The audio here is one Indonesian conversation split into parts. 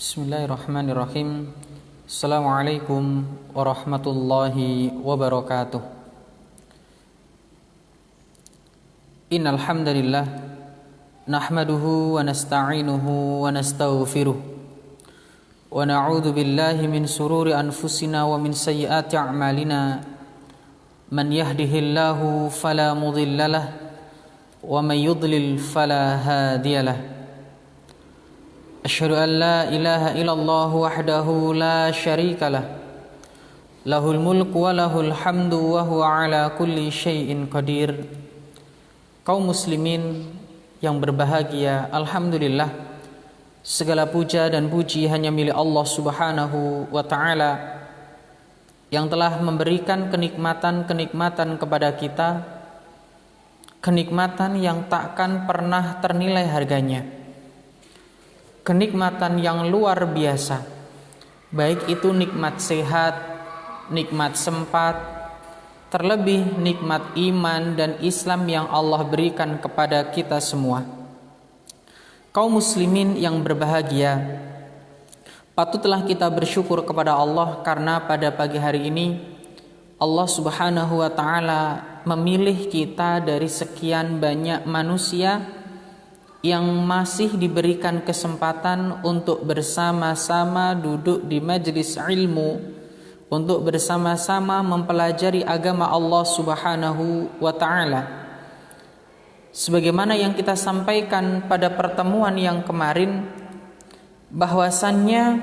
Bismillahirrahmanirrahim. Assalamualaikum warahmatullahi wabarakatuh. Innal hamdalillah nahmaduhu wa nasta'inuhu wa nastaghfiruh wa na'udzu billahi min sururi anfusina wa min sayyiati a'malina. Man yahdihillahu fala mudhillalah wa man yudlil fala hadiyalah. Asyhadu an la ilaha illallah wahdahu la syarikalah lahul mulku wa lahul hamdu wa huwa ala kulli syai'in qadir. Kaum muslimin yang berbahagia, alhamdulillah, segala puja dan puji hanya milik Allah Subhanahu wa taala yang telah memberikan kenikmatan-kenikmatan kepada kita, kenikmatan yang takkan pernah ternilai harganya, kenikmatan yang luar biasa, baik itu nikmat sehat, nikmat sempat, terlebih nikmat iman dan Islam yang Allah berikan kepada kita semua. Kaum muslimin yang berbahagia, patutlah kita bersyukur kepada Allah karena pada pagi hari ini Allah Subhanahu wa taala memilih kita dari sekian banyak manusia yang masih diberikan kesempatan untuk bersama-sama duduk di majelis ilmu, untuk bersama-sama mempelajari agama Allah Subhanahu wa taala. Sebagaimana yang kita sampaikan pada pertemuan yang kemarin, bahwasannya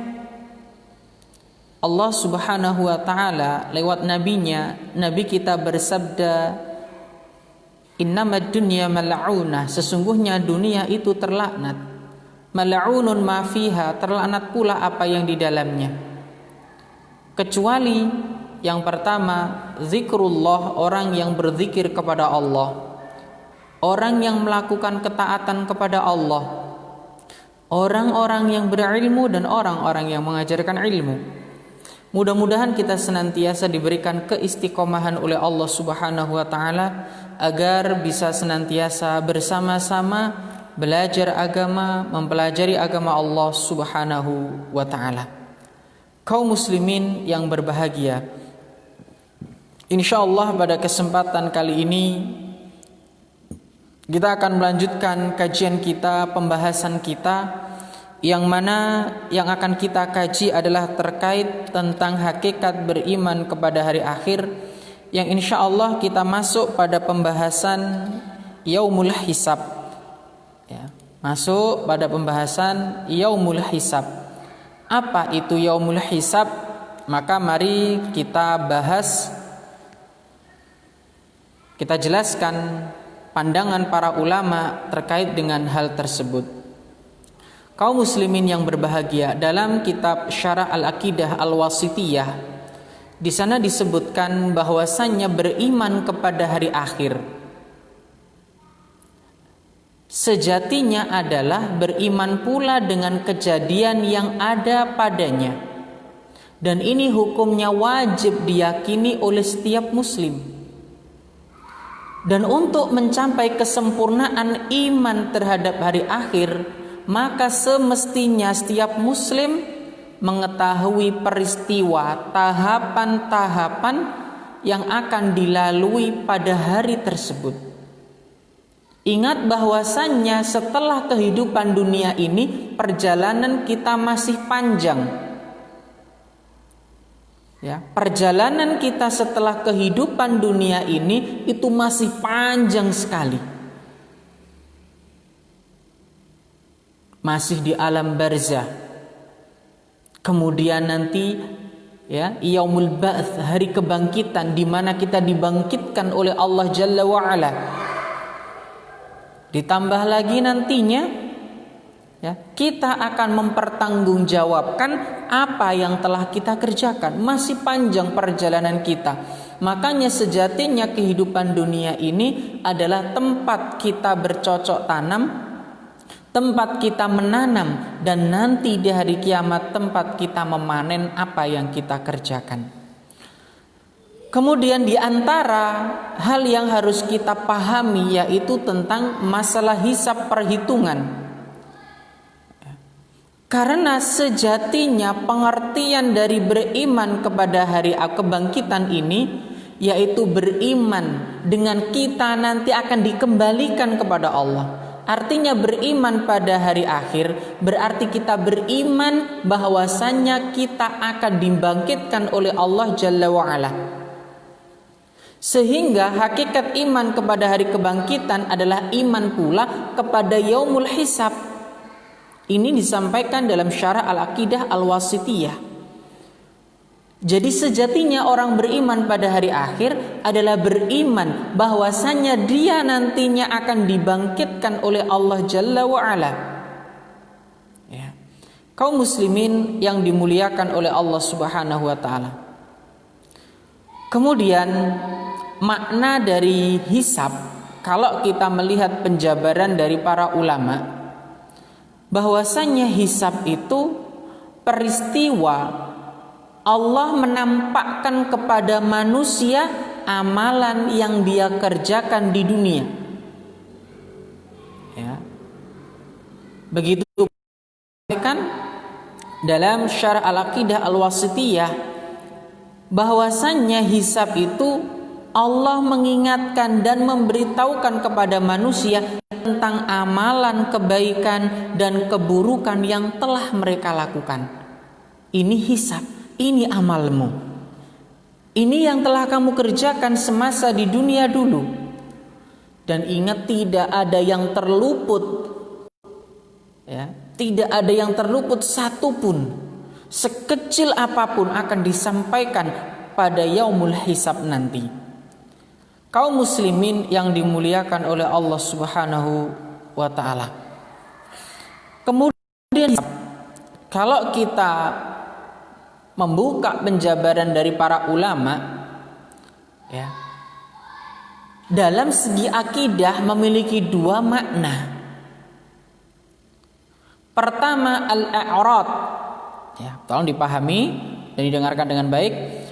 Allah Subhanahu wa taala lewat nabinya, nabi kita bersabda, Innamad dunya mal'unah, sesungguhnya dunia itu terlaknat. Mal'unun ma fiha, terlaknat pula apa yang di dalamnya. Kecuali yang pertama, zikrullah, orang yang berzikir kepada Allah, orang yang melakukan ketaatan kepada Allah, orang-orang yang berilmu dan orang-orang yang mengajarkan ilmu. Mudah-mudahan kita senantiasa diberikan keistiqomahan oleh Allah Subhanahu wa taala agar bisa senantiasa bersama-sama belajar agama, mempelajari agama Allah Subhanahu wa taala. Kaum muslimin yang berbahagia, insyaallah pada kesempatan kali ini kita akan melanjutkan kajian kita, pembahasan kita, yang mana yang akan kita kaji adalah terkait tentang hakikat beriman kepada hari akhir, yang insya Allah kita masuk pada pembahasan yaumul hisab, ya, masuk pada pembahasan yaumul hisab. Apa itu yaumul hisab? Maka mari kita bahas, kita jelaskan pandangan para ulama terkait dengan hal tersebut. Kaum muslimin yang berbahagia, dalam kitab Syarah Al-Aqidah Al-Wasithiyah, di sana disebutkan bahwasannya beriman kepada hari akhir sejatinya adalah beriman pula dengan kejadian yang ada padanya, dan ini hukumnya wajib diyakini oleh setiap muslim. Dan untuk mencapai kesempurnaan iman terhadap hari akhir, maka semestinya setiap muslim mengetahui peristiwa, tahapan-tahapan yang akan dilalui pada hari tersebut. Ingat bahwasannya setelah kehidupan dunia ini, perjalanan kita masih panjang. Ya, perjalanan kita setelah kehidupan dunia ini itu masih panjang sekali. Masih di alam barzah. Kemudian nanti, ya, yaumul ba'ts, hari kebangkitan, di mana kita dibangkitkan oleh Allah Jalla wa Ala. Ditambah lagi nantinya, ya, kita akan mempertanggungjawabkan apa yang telah kita kerjakan. Masih panjang perjalanan kita. Makanya sejatinya kehidupan dunia ini adalah tempat kita bercocok tanam, tempat kita menanam, dan nanti di hari kiamat tempat kita memanen apa yang kita kerjakan. Kemudian di antara hal yang harus kita pahami yaitu tentang masalah hisab perhitungan. Karena sejatinya pengertian dari beriman kepada hari kebangkitan ini yaitu beriman dengan kita nanti akan dikembalikan kepada Allah. Artinya beriman pada hari akhir berarti kita beriman bahwasannya kita akan dibangkitkan oleh Allah Jalla wa'ala. Sehingga hakikat iman kepada hari kebangkitan adalah iman pula kepada yaumul hisab. Ini disampaikan dalam Syarah Al-Aqidah Al-Wasithiyah. Jadi sejatinya orang beriman pada hari akhir adalah beriman bahwasannya dia nantinya akan dibangkitkan oleh Allah Jalla wa'ala. Ya. Kaum muslimin yang dimuliakan oleh Allah Subhanahu wa ta'ala. Kemudian makna dari hisab, kalau kita melihat penjabaran dari para ulama, bahwasanya hisab itu peristiwa Allah menampakkan kepada manusia amalan yang dia kerjakan di dunia. Ya. Begitu kan dalam Syarah Al-Aqidah Al-Wasithiyah bahwasanya hisab itu Allah mengingatkan dan memberitahukan kepada manusia tentang amalan kebaikan dan keburukan yang telah mereka lakukan. Ini hisab, ini amalmu. Ini yang telah kamu kerjakan semasa di dunia dulu. Dan ingat tidak ada yang terluput. Ya, tidak ada yang terluput satupun. Sekecil apapun akan disampaikan pada yaumul hisab nanti. Kaum muslimin yang dimuliakan oleh Allah Subhanahu wa ta'ala. Kemudian kalau kita membuka penjabaran dari para ulama, ya, dalam segi akidah memiliki dua makna. Pertama al-i'rad, ya, tolong dipahami dan didengarkan dengan baik.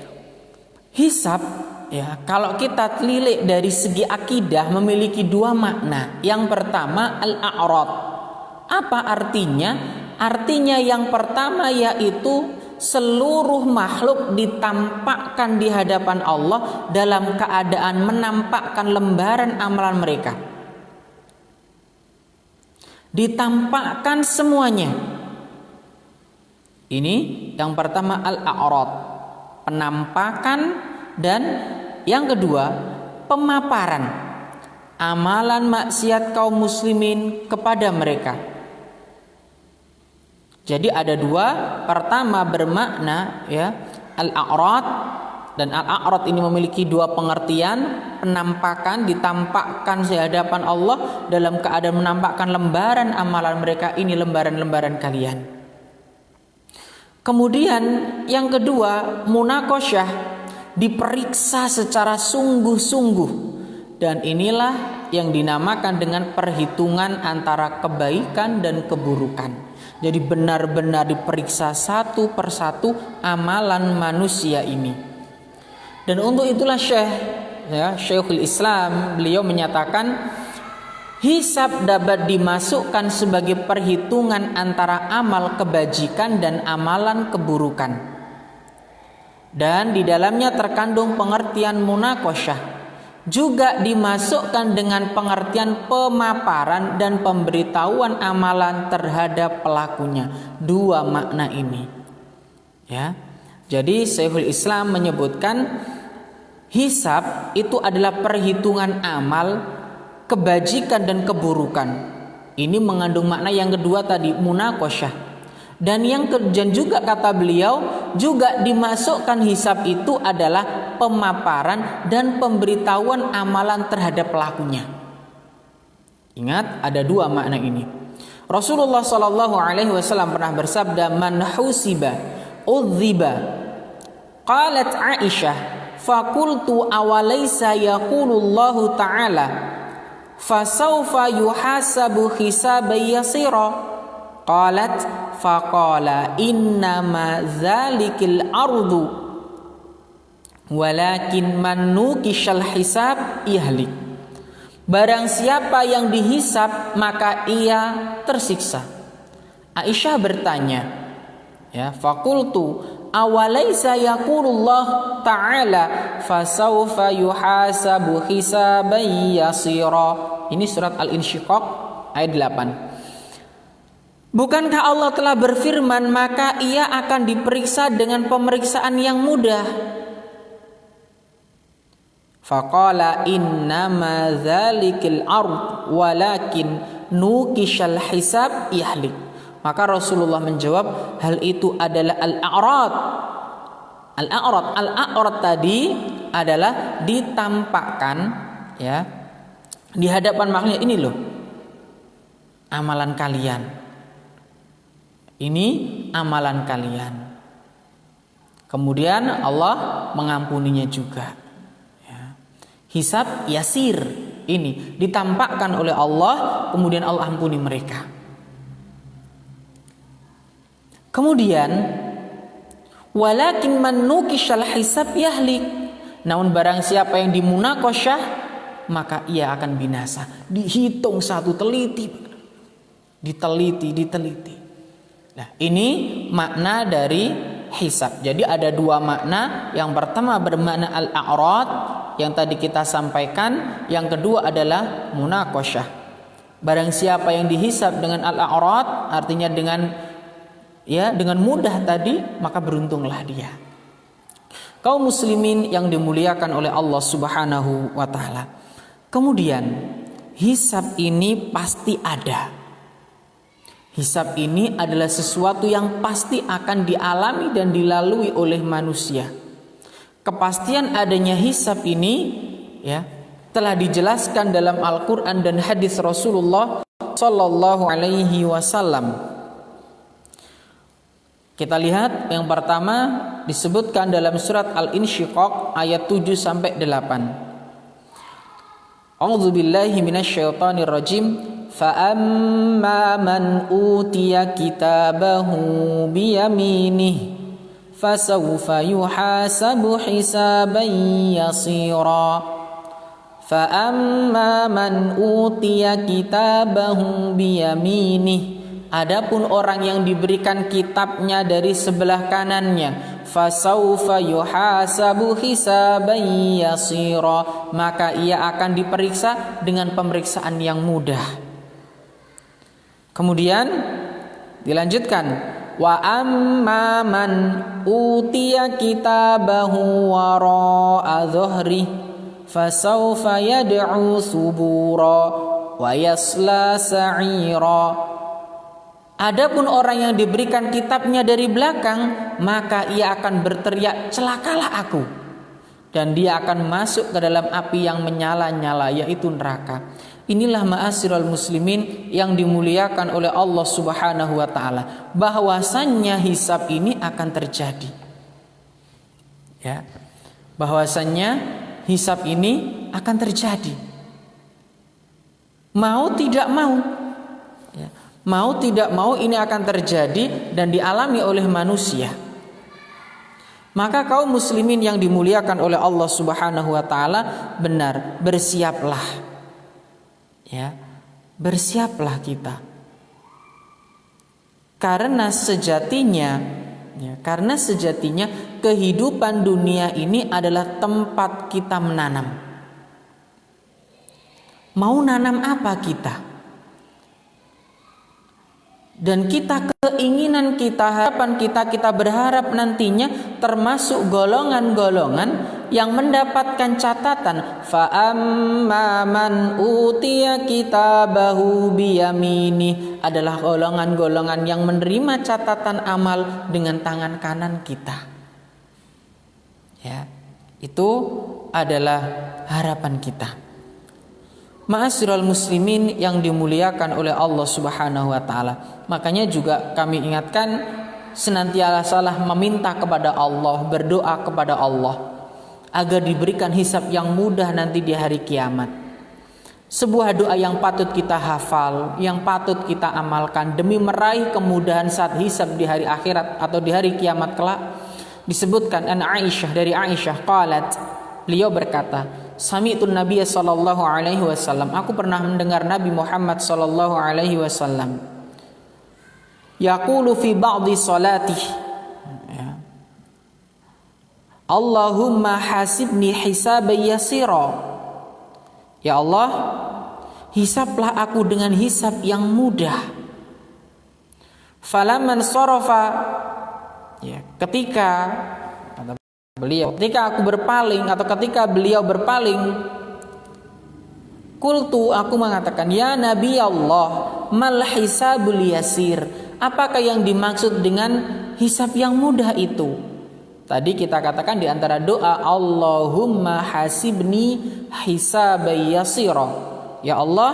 Hisab, ya, kalau kita telik dari segi akidah memiliki dua makna. Yang pertama al-a'rad. Apa artinya? Artinya yang pertama yaitu seluruh makhluk ditampakkan di hadapan Allah dalam keadaan menampakkan lembaran amalan mereka. Ditampakkan semuanya. Ini yang pertama al-a'rad, penampakan, dan yang kedua pemaparan amalan maksiat kaum muslimin kepada mereka. Jadi ada dua. Pertama bermakna, ya, al-a'rad, dan al-a'rad ini memiliki dua pengertian. Penampakan, ditampakkan di hadapan Allah dalam keadaan menampakkan lembaran amalan mereka. Ini lembaran-lembaran kalian. Kemudian yang kedua munaqasyah, diperiksa secara sungguh-sungguh, dan inilah yang dinamakan dengan perhitungan antara kebaikan dan keburukan. Jadi benar-benar diperiksa satu persatu amalan manusia ini. Dan untuk itulah Syekhul Islam beliau menyatakan hisab dapat dimasukkan sebagai perhitungan antara amal kebajikan dan amalan keburukan. Dan di dalamnya terkandung pengertian munaqasyah. Juga dimasukkan dengan pengertian pemaparan dan pemberitahuan amalan terhadap pelakunya. Dua makna ini. Ya. Jadi Syekhul Islam menyebutkan hisab itu adalah perhitungan amal kebajikan dan keburukan. Ini mengandung makna yang kedua tadi, munaqasyah. Dan juga kata beliau juga dimasukkan hisab itu adalah pemaparan dan pemberitahuan amalan terhadap pelakunya. Ingat ada dua makna ini. Rasulullah SAW pernah bersabda, man husiba udziba. Qalat Aisyah, fakultu awalaysa yaqulullahu ta'ala fasawfa yuhasabu hisaban yasira. Qalat faqala innama zalikil ardu walakin man nuqishal hisab ihlik. Barang siapa yang dihisab maka ia tersiksa. Aisyah bertanya, ya, faqultu awalaisa yaqulullah ta'ala fasawfa yuhasabu hisaban yasira. Ini surat Al-Insyiqaq ayat 8. Bukankah Allah telah berfirman, maka ia akan diperiksa dengan pemeriksaan yang mudah? Faqala innama dzalikal ard walakin nukishal hisab yahlik. Maka Rasulullah menjawab, hal itu adalah al-a'rad. Al-a'rad tadi adalah ditampakkan, ya, di hadapan makhluk. Ini loh amalan kalian. Ini amalan kalian. Kemudian Allah mengampuninya juga. Ya. Hisab yasir ini ditampakkan oleh Allah, kemudian Allah ampuni mereka. Kemudian walakin man nukishal hisab yahlik. Namun barang siapa yang dimunakosyah, maka ia akan binasa. Dihitung satu teliti, diteliti. Nah, ini makna dari hisab. Jadi ada dua makna. Yang pertama bermakna al-a'rad yang tadi kita sampaikan, yang kedua adalah munakosyah. Barang siapa yang dihisab dengan al-a'rad, artinya dengan mudah tadi, maka beruntunglah dia. Kaum muslimin yang dimuliakan oleh Allah Subhanahu wa taala. Kemudian hisab ini pasti ada. Hisab ini adalah sesuatu yang pasti akan dialami dan dilalui oleh manusia. Kepastian adanya hisab ini, ya, telah dijelaskan dalam Al-Qur'an dan hadis Rasulullah sallallahu alaihi wasallam. Kita lihat yang pertama disebutkan dalam surat Al-Insyiqaq ayat 7 sampai 8. A'udzubillahi minasyaitonir rajim. Fa amma man utiya kitabahu biyaminih fasawfa yuhasabu hisaban yasira. Fa amma man utiya kitabahu biyaminih. Adapun orang yang diberikan kitabnya dari sebelah kanannya, fasaufa yuhasabu hisaban yasira, maka ia akan diperiksa dengan pemeriksaan yang mudah. Kemudian dilanjutkan, wa amma man utiya kitabahu wara'a dhahri fasaufa yad'u subura wa yasla sa'ira. Adapun orang yang diberikan kitabnya dari belakang, maka ia akan berteriak, celakalah aku, dan dia akan masuk ke dalam api yang menyala-nyala, yaitu neraka. Inilah ma'asyiral muslimin yang dimuliakan oleh Allah Subhanahu wa taala, bahwasannya hisab ini akan terjadi. Ya. Bahwasannya hisab ini akan terjadi. Mau tidak mau. Ya. Mau tidak mau ini akan terjadi dan dialami oleh manusia. Maka kaum muslimin yang dimuliakan oleh Allah Subhanahu wa taala, benar, bersiaplah. Ya, bersiaplah kita. Karena sejatinya kehidupan dunia ini adalah tempat kita menanam. Mau nanam apa kita? Dan keinginan kita, harapan kita berharap nantinya termasuk golongan-golongan yang mendapatkan catatan. Fa amma man utiya kitabahu biyamini, adalah golongan-golongan yang menerima catatan amal dengan tangan kanan kita. Ya, itu adalah harapan kita. Ma'asyiral muslimin yang dimuliakan oleh Allah Subhanahu wa taala. Makanya juga kami ingatkan, senantiasalah meminta kepada Allah, berdoa kepada Allah agar diberikan hisab yang mudah nanti di hari kiamat. Sebuah doa yang patut kita hafal, yang patut kita amalkan demi meraih kemudahan saat hisab di hari akhirat atau di hari kiamat kelak. Disebutkan dari Aisyah qalat, beliau berkata, Sami'tun Nabiy sallallahu alaihi wasallam, aku pernah mendengar Nabi Muhammad sallallahu alaihi wasallam yaqulu fi ba'dhi salatih, ya, Allahumma hasibni hisaban yasira. Ya Allah, hisablah aku dengan hisab yang mudah. Falaman sarafa, ya, ketika aku berpaling atau ketika beliau berpaling, qultu, aku mengatakan, ya Nabi Allah, mal hisabul yasir. Apakah yang dimaksud dengan hisab yang mudah itu? Tadi kita katakan di antara doa, Allahumma hasibni hisaban yasira. Ya Allah,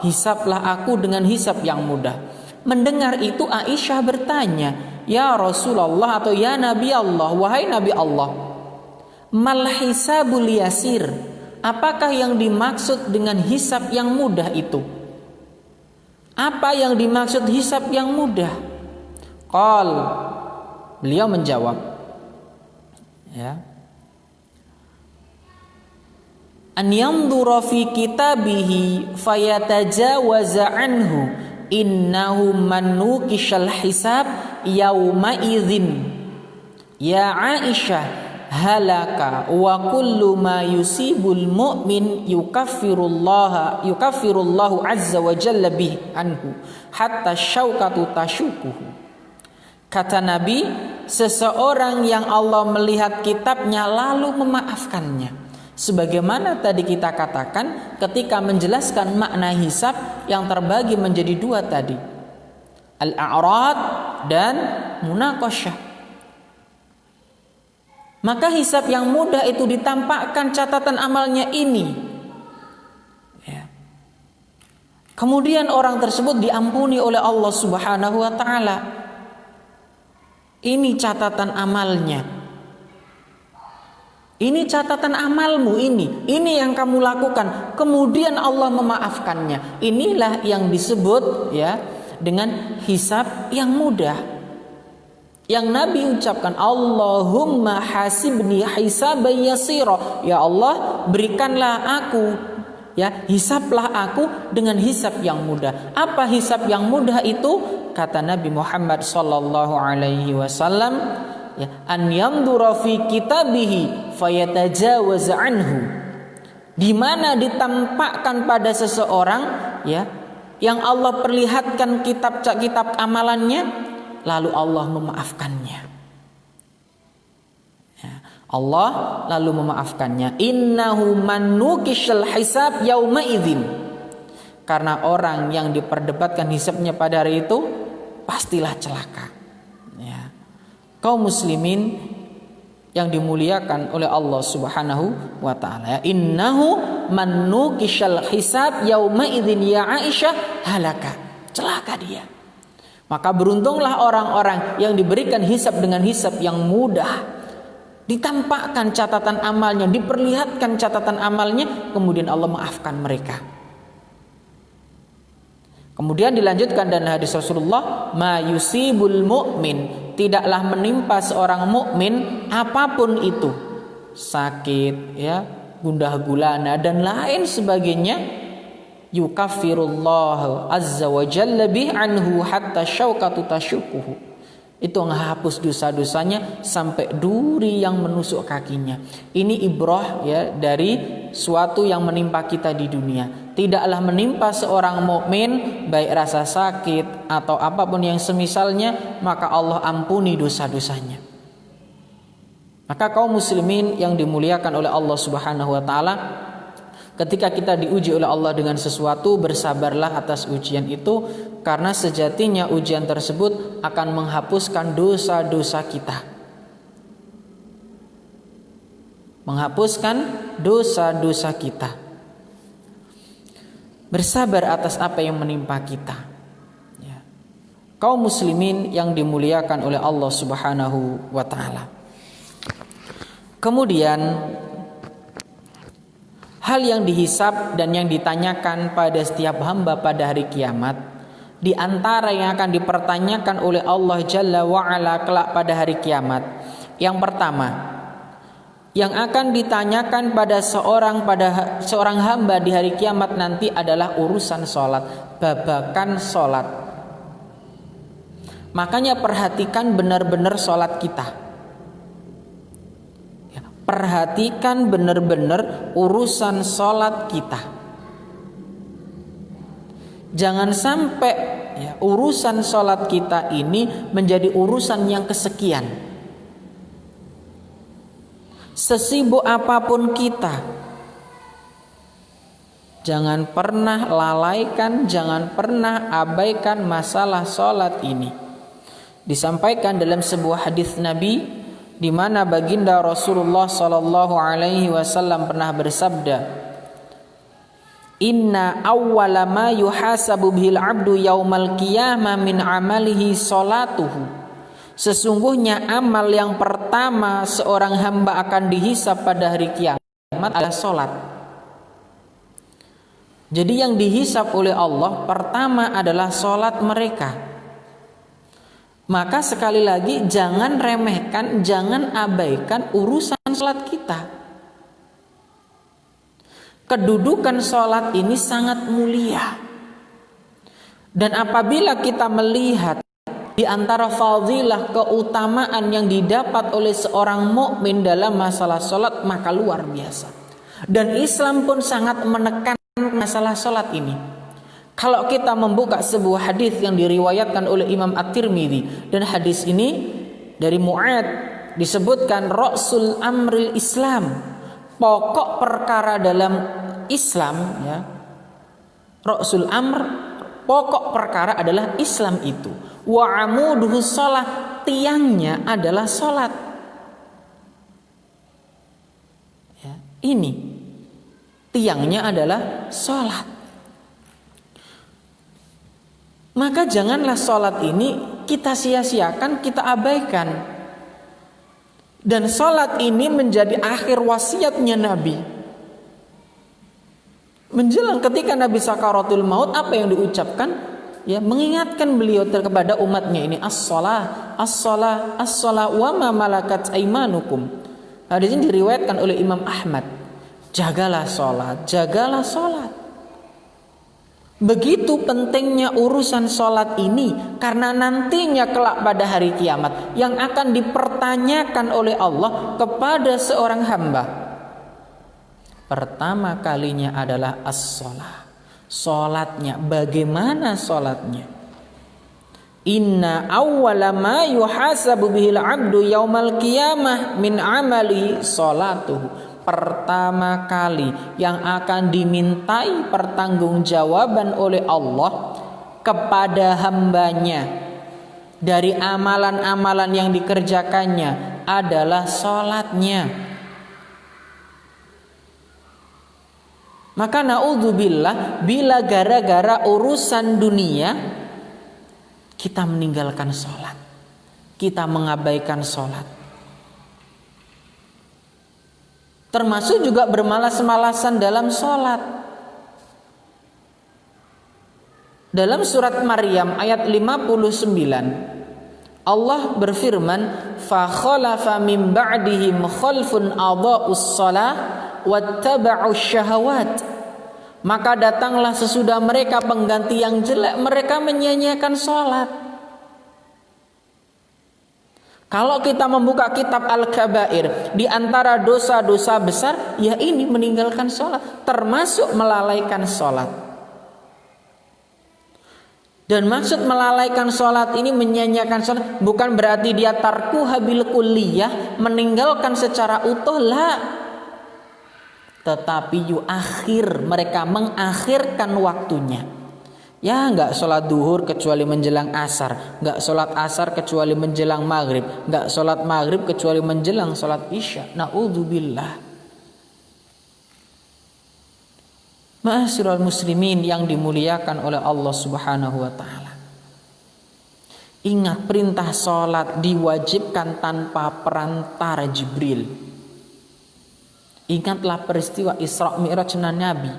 hisablah aku dengan hisab yang mudah. Mendengar itu Aisyah bertanya, ya Rasulullah atau ya Nabi Allah, wahai Nabi Allah, mal hisabul yasir. Apakah yang dimaksud dengan hisab yang mudah itu? Apa yang dimaksud hisab yang mudah? Qal, beliau menjawab, ya, an yanzura fi kitabihi fayatajawaza anhu innahu man nuqishal hisab yauma idzin ya Aisyah halaka wa kullu ma yusibul mu'min yukaffirullahu azza wa jalla bih anhu hatta syaukatu tashukuhu. Kata Nabi, seseorang yang Allah melihat kitabnya lalu memaafkannya. Sebagaimana tadi kita katakan ketika menjelaskan makna hisab yang terbagi menjadi dua tadi, al-a'rad dan munaqasyah. Maka hisab yang mudah itu ditampakkan catatan amalnya ini, ya. Kemudian orang tersebut diampuni oleh Allah Subhanahu wa ta'ala. Ini catatan amalnya, ini catatan amalmu, ini yang kamu lakukan, kemudian Allah memaafkannya. Inilah yang disebut, ya, dengan hisab yang mudah. Yang Nabi ucapkan, Allahumma hasibni hisaban yasira. Ya Allah, berikanlah aku, ya, hisablah aku dengan hisab yang mudah. Apa hisab yang mudah itu? Kata Nabi Muhammad sallallahu alaihi wasallam, ya, an yanzura fi kitabihi fayatajawaz anhu. Di mana ditampakkan pada seseorang, ya, yang Allah perlihatkan kitab amalannya, lalu Allah memaafkannya. Ya, Allah lalu memaafkannya. Innahu man nuqishal hisab yauma idzin. Karena orang yang diperdebatkan hisabnya pada hari itu pastilah celaka. Ya. Kaum muslimin yang dimuliakan oleh Allah Subhanahu wa taala. Innahu man nuqishal hisab yauma idzin ya Aisyah halaka. Celaka dia. Maka beruntunglah orang-orang yang diberikan hisab dengan hisab yang mudah. Ditampakkan catatan amalnya, diperlihatkan catatan amalnya, kemudian Allah maafkan mereka. Kemudian dilanjutkan dan hadis Rasulullah, ma yusibul mu'min, tidaklah menimpa seorang mukmin apapun itu, sakit, ya, gundah gulana dan lain sebagainya, yukaffirullahu azza wa jalla bih anhu hatta syaukatu tashukuhu. Itu menghapus dosa-dosanya sampai duri yang menusuk kakinya. Ini ibrah, ya, dari suatu yang menimpa kita di dunia. Tidaklah menimpa seorang mukmin baik rasa sakit atau apapun yang semisalnya, maka Allah ampuni dosa-dosanya. Maka kaum muslimin yang dimuliakan oleh Allah Subhanahu wa taala, ketika kita diuji oleh Allah dengan sesuatu, bersabarlah atas ujian itu, karena sejatinya ujian tersebut akan menghapuskan dosa-dosa kita. Menghapuskan dosa-dosa kita. Bersabar atas apa yang menimpa kita. Ya. Kaum muslimin yang dimuliakan oleh Allah Subhanahu wa ta'ala. Kemudian hal yang dihisab dan yang ditanyakan pada setiap hamba pada hari kiamat, di antara yang akan dipertanyakan oleh Allah Jalla wa'ala kelak pada hari kiamat, yang pertama, yang akan ditanyakan pada seorang hamba di hari kiamat nanti adalah urusan sholat, babakan sholat. Makanya perhatikan benar-benar sholat kita. Perhatikan benar-benar urusan sholat kita. Jangan sampai urusan sholat kita ini menjadi urusan yang kesekian. Sesibuk apapun kita, jangan pernah lalaikan, jangan pernah abaikan masalah sholat ini. Disampaikan dalam sebuah hadis Nabi, di mana baginda Rasulullah sallallahu alaihi wasallam pernah bersabda, "Inna awwala ma yuhasabu bihil 'abdu yaumal qiyamah min 'amalihi sholatuhu." Sesungguhnya amal yang pertama seorang hamba akan dihisab pada hari kiamat adalah sholat. Jadi yang dihisab oleh Allah pertama adalah sholat mereka. Maka sekali lagi jangan remehkan, jangan abaikan urusan sholat kita. Kedudukan sholat ini sangat mulia. Dan apabila kita melihat di antara fadilah keutamaan yang didapat oleh seorang mukmin dalam masalah sholat, maka luar biasa. Dan Islam pun sangat menekan masalah sholat ini. Kalau kita membuka sebuah hadis yang diriwayatkan oleh Imam At-Tirmidzi, dan hadis ini dari Mu'ad disebutkan Ra'sul Amril Islam, pokok perkara dalam Islam, ya. Ra'sul Amr, pokok perkara adalah Islam itu. Wa amuduhu shalah, tiangnya adalah salat. Ya, ini tiangnya adalah salat. Maka janganlah sholat ini kita sia-siakan, kita abaikan. Dan sholat ini menjadi akhir wasiatnya Nabi. Menjelang ketika Nabi sakaratul maut, apa yang diucapkan? Ya, mengingatkan beliau kepada umatnya ini, as-shalah, as-shalah, as-shalah wa ma malakat aimanukum. Hadis ini diriwayatkan oleh Imam Ahmad. Jagalah sholat, jagalah sholat. Begitu pentingnya urusan sholat ini, karena nantinya kelak pada hari kiamat yang akan dipertanyakan oleh Allah kepada seorang hamba. Pertama kalinya adalah as-sholah, sholatnya. Bagaimana sholatnya? Inna awwala ma yuhasabu bihil 'abdu yaumal qiyamah min 'amali sholatuhu. Pertama kali yang akan dimintai pertanggungjawaban oleh Allah kepada hambanya dari amalan-amalan yang dikerjakannya adalah sholatnya. Maka naudzubillah, bila gara-gara urusan dunia kita meninggalkan sholat, kita mengabaikan sholat, termasuk juga bermalas-malasan dalam sholat. Dalam surat Maryam ayat 59, Allah berfirman, fa khalafa min ba'dihim khalfun adha'us shalah wattaba'us syahawat. Maka datanglah sesudah mereka pengganti yang jelek, mereka menyia-nyiakan sholat. Kalau kita membuka kitab Al-Kabair, di antara dosa-dosa besar, ya ini meninggalkan sholat, termasuk melalaikan sholat. Dan maksud melalaikan sholat ini, menyanyiakan sholat, bukan berarti dia tarkuha bil kulliyah, meninggalkan secara utuh, lah. Tetapi yuakhir, mereka mengakhirkan waktunya. Ya, enggak sholat duhur kecuali menjelang asar, enggak sholat asar kecuali menjelang maghrib, enggak sholat maghrib kecuali menjelang sholat isya. Na'udzubillah. Ma'asyiral muslimin yang dimuliakan oleh Allah Subhanahu wa ta'ala. Ingat, perintah sholat diwajibkan tanpa perantara Jibril. Ingatlah peristiwa Isra Mi'raj Nabi.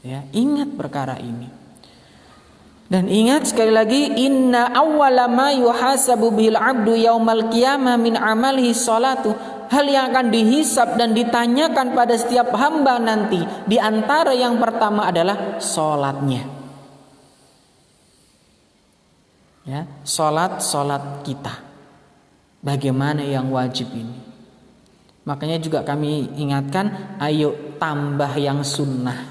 Ya, ingat perkara ini. Dan ingat sekali lagi, inna awwala ma yuhasabu bihil 'abdu yaumal qiyamah min amalihi sholatu. Hal yang akan dihisab dan ditanyakan pada setiap hamba nanti, di antara yang pertama adalah sholatnya. Ya, sholat kita. Bagaimana yang wajib ini? Makanya juga kami ingatkan, ayo tambah yang sunnah.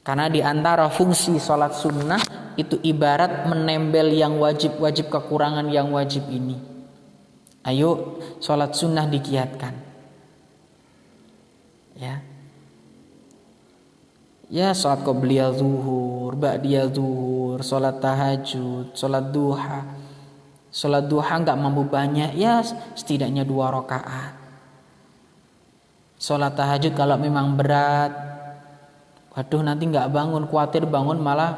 Karena di antara fungsi sholat sunnah itu ibarat menempel yang wajib kekurangan yang wajib ini. Ayo sholat sunnah digiatkan. Ya sholat qobliyah zuhur, ba'diyah zuhur, sholat tahajud, sholat duha. Sholat duha nggak mampu banyak, ya setidaknya 2 rakaat. Sholat tahajud kalau memang berat, waduh nanti nggak bangun, khawatir bangun malah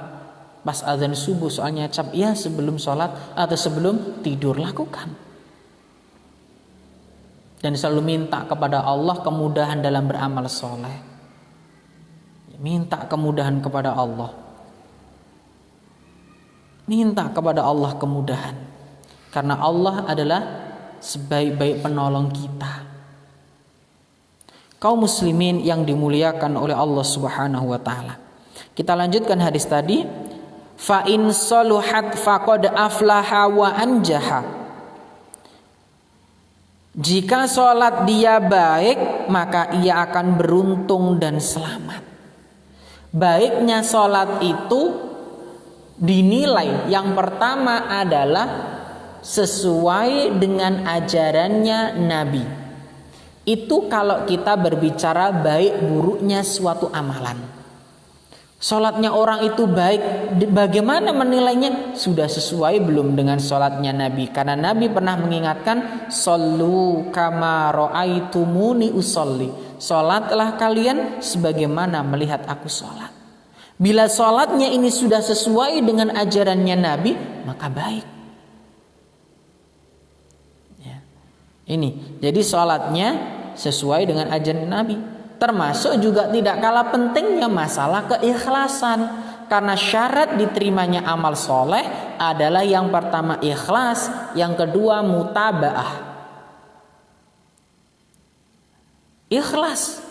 pas azan subuh soalnya cap. Ya sebelum sholat atau sebelum tidur lakukan. Dan selalu minta kepada Allah kemudahan dalam beramal soleh. Minta kemudahan kepada Allah. Minta kepada Allah kemudahan. Karena Allah adalah sebaik-baik penolong kita. Kaum muslimin yang dimuliakan oleh Allah Subhanahu wa taala. Kita lanjutkan hadis tadi. Fa in saluhat faqad aflaha wa anjaha. Jika sholat dia baik, maka ia akan beruntung dan selamat. Baiknya sholat itu dinilai yang pertama adalah sesuai dengan ajarannya Nabi. Itu kalau kita berbicara baik buruknya suatu amalan. Sholatnya orang itu baik, bagaimana menilainya? Sudah sesuai belum dengan sholatnya Nabi? Karena Nabi pernah mengingatkan, Shollu kama ra'aitumuni usolli. Sholatlah kalian sebagaimana melihat aku sholat. Bila sholatnya ini sudah sesuai dengan ajarannya Nabi, maka baik. Ini, jadi sholatnya sesuai dengan ajaran Nabi. Termasuk juga tidak kalah pentingnya masalah keikhlasan. Karena syarat diterimanya amal soleh adalah yang pertama ikhlas, yang kedua mutabaah. Ikhlas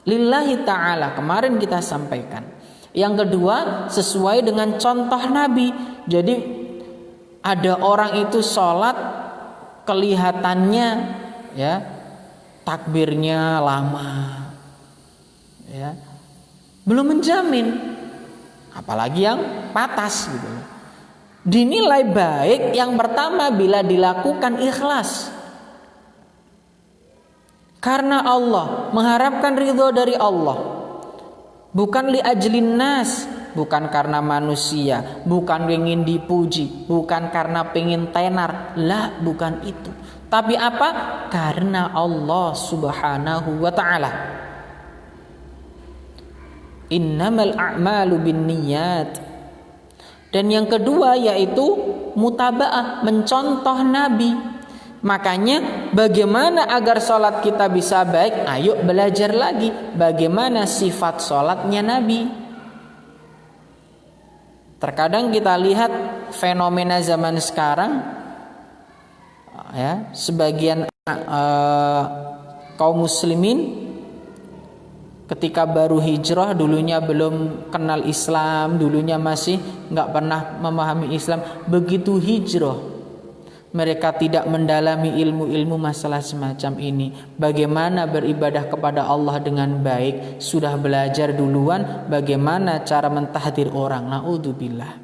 lillahi ta'ala, kemarin kita sampaikan. Yang kedua sesuai dengan contoh Nabi. Jadi ada orang itu sholat kelihatannya ya takbirnya lama, ya belum menjamin, apalagi yang patas gitu. Dinilai baik yang pertama bila dilakukan ikhlas karena Allah, mengharapkan ridho dari Allah, bukan li ajlin nas, bukan karena manusia, bukan ingin dipuji, bukan karena pengen tenar, lah bukan itu. Tapi apa? Karena Allah Subhanahu wa ta'ala. Innamal a'malu binniyat. Dan yang kedua yaitu mutaba'ah, mencontoh Nabi. Makanya bagaimana agar sholat kita bisa baik? Ayo belajar lagi bagaimana sifat sholatnya Nabi. Terkadang kita lihat fenomena zaman sekarang, ya, sebagian kaum muslimin ketika baru hijrah, dulunya belum kenal Islam, dulunya masih nggak pernah memahami Islam, begitu hijrah mereka tidak mendalami ilmu-ilmu masalah semacam ini. Bagaimana beribadah kepada Allah dengan baik, sudah belajar duluan bagaimana cara mentahdir orang. Naudzubillah.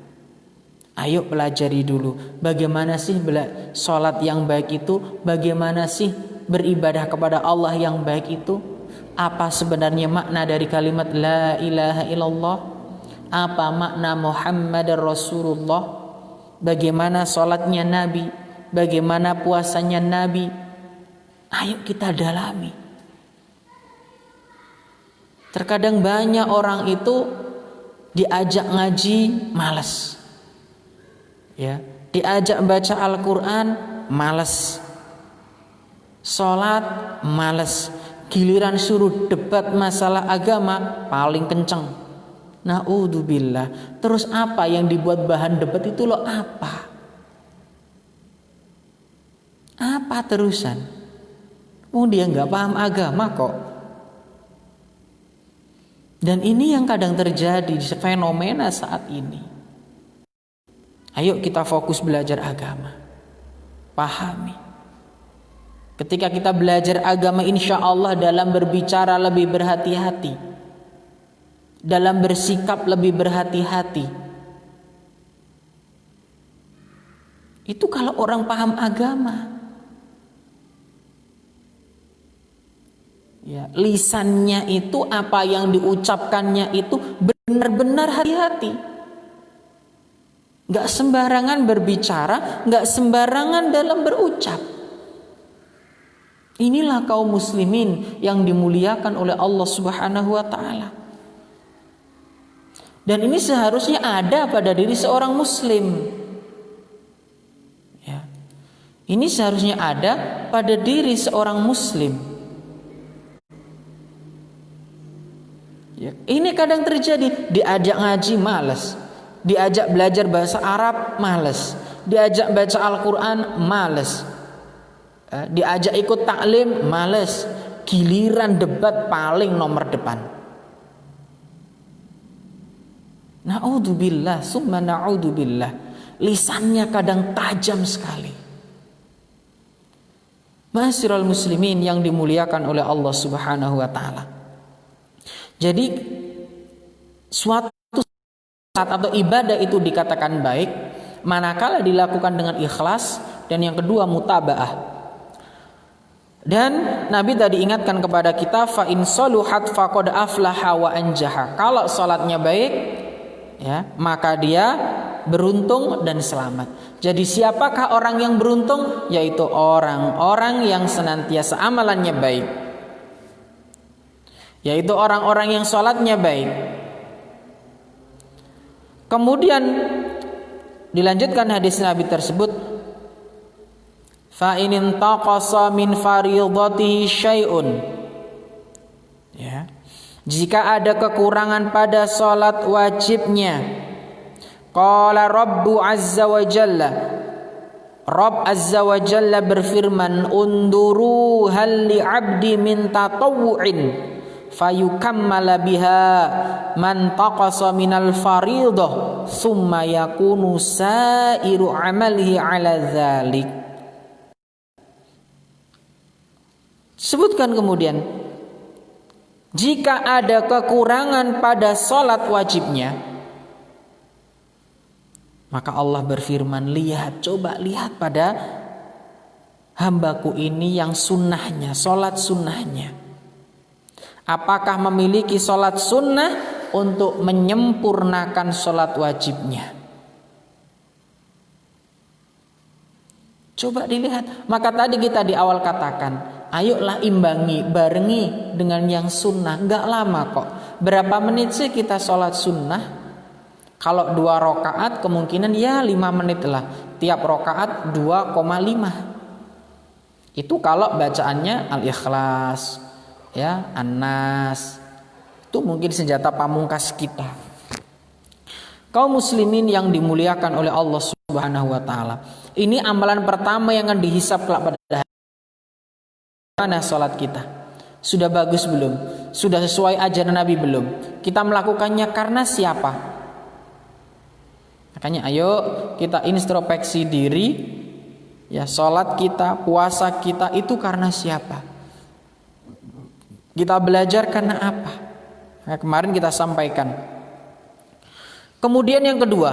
Ayo pelajari dulu bagaimana sih sholat yang baik itu, bagaimana sih beribadah kepada Allah yang baik itu. Apa sebenarnya makna dari kalimat la ilaha illallah? Apa makna Muhammadar Rasulullah? Bagaimana sholatnya Nabi? Bagaimana puasanya Nabi? Ayo kita dalami. Terkadang banyak orang itu diajak ngaji malas, ya, diajak baca Al-Quran malas, sholat malas, giliran suruh debat masalah agama paling kenceng. Naudzubillah. Terus apa yang dibuat bahan debat itu loh? Apa terusan? Dia nggak paham agama kok. Dan ini yang kadang terjadi di fenomena saat ini. Ayo kita fokus belajar agama. Pahami. Ketika kita belajar agama, insya Allah dalam berbicara lebih berhati-hati, dalam bersikap lebih berhati-hati. Itu kalau orang paham agama. Ya, lisannya itu, apa yang diucapkannya itu benar-benar hati-hati. Gak sembarangan berbicara, gak sembarangan dalam berucap. Inilah kaum muslimin yang dimuliakan oleh Allah Subhanahu wa ta'ala. Dan ini seharusnya ada pada diri seorang muslim. Ya. Ini seharusnya ada pada diri seorang muslim. Ya. Ini kadang terjadi, diajak ngaji malas, diajak belajar bahasa Arab males, diajak baca Al-Quran males, diajak ikut taklim males, giliran debat paling nomor depan. Na'udzubillah, summa na'udzubillah. Lisannya kadang tajam sekali. Ma'asyiral muslimin yang dimuliakan oleh Allah Subhanahu wa ta'ala. Jadi suatu atau ibadah itu dikatakan baik manakala dilakukan dengan ikhlas, dan yang kedua mutabaah. Dan Nabi tadi ingatkan kepada kita, fa in saluhat faqad aflaha wa anjaha. Kalau salatnya baik, ya, maka dia beruntung dan selamat. Jadi siapakah orang yang beruntung? Yaitu orang-orang yang senantiasa amalannya baik, yaitu orang-orang yang salatnya baik. Kemudian dilanjutkan hadis Nabi tersebut, fa in intaqasa min fardhatihi syai'un. Ya. Jika ada kekurangan pada salat wajibnya, qala Rabbu azza wa jalla, Rabb azza wa jalla berfirman, unduru hal li 'abdi min tatawwu'in fayukammala biha man taqasa minal faridah summa yakunu sairu amalihi ala dzalik. Sebutkan kemudian, jika ada kekurangan pada salat wajibnya, maka Allah berfirman, coba lihat pada hambaku ini yang sunnahnya, salat sunnahnya. Apakah memiliki sholat sunnah untuk menyempurnakan sholat wajibnya? Coba dilihat. Maka tadi kita di awal katakan, ayolah imbangi, barengi dengan yang sunnah. Gak lama kok. Berapa menit sih kita sholat sunnah? Kalau 2 rakaat kemungkinan ya 5 menit lah. Tiap rakaat 2,5. Itu kalau bacaannya Al-Ikhlas, ya, An-Nas. Itu mungkin senjata pamungkas kita. Kaum muslimin yang dimuliakan oleh Allah Subhanahu wa ta'ala, ini amalan pertama yang akan dihisab kelak pada hari. Mana salat kita? Sudah bagus belum? Sudah sesuai ajaran Nabi belum? Kita melakukannya karena siapa? Makanya ayo kita introspeksi diri. Ya, salat kita, puasa kita itu karena siapa? Kita belajar karena apa? Nah, kemarin kita sampaikan. Kemudian yang kedua,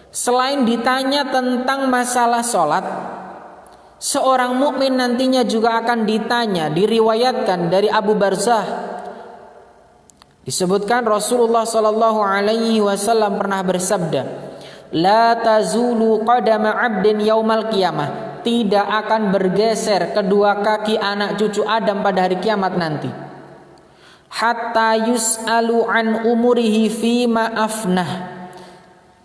selain ditanya tentang masalah sholat, seorang mukmin nantinya juga akan ditanya. Diriwayatkan dari Abu Barzah, disebutkan Rasulullah Shallallahu Alaihi Wasallam pernah bersabda, la tazulu qadama abdin yaumal qiyamah. Tidak akan bergeser kedua kaki anak cucu Adam pada hari kiamat nanti. Hatta yus'alu an umurihi fima afnah.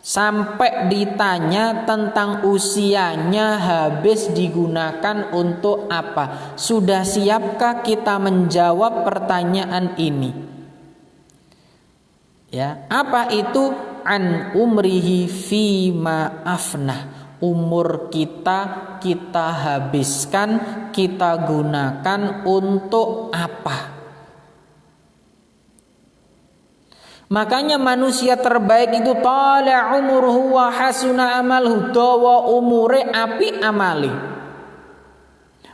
Sampai ditanya tentang usianya habis digunakan untuk apa. Sudah siapkah kita menjawab pertanyaan ini? Ya, apa itu an umrihi fima afnah? Umur kita habiskan, kita gunakan untuk apa? Makanya manusia terbaik itu tala umruhu wa hasuna amalhu, dawa umure api amali.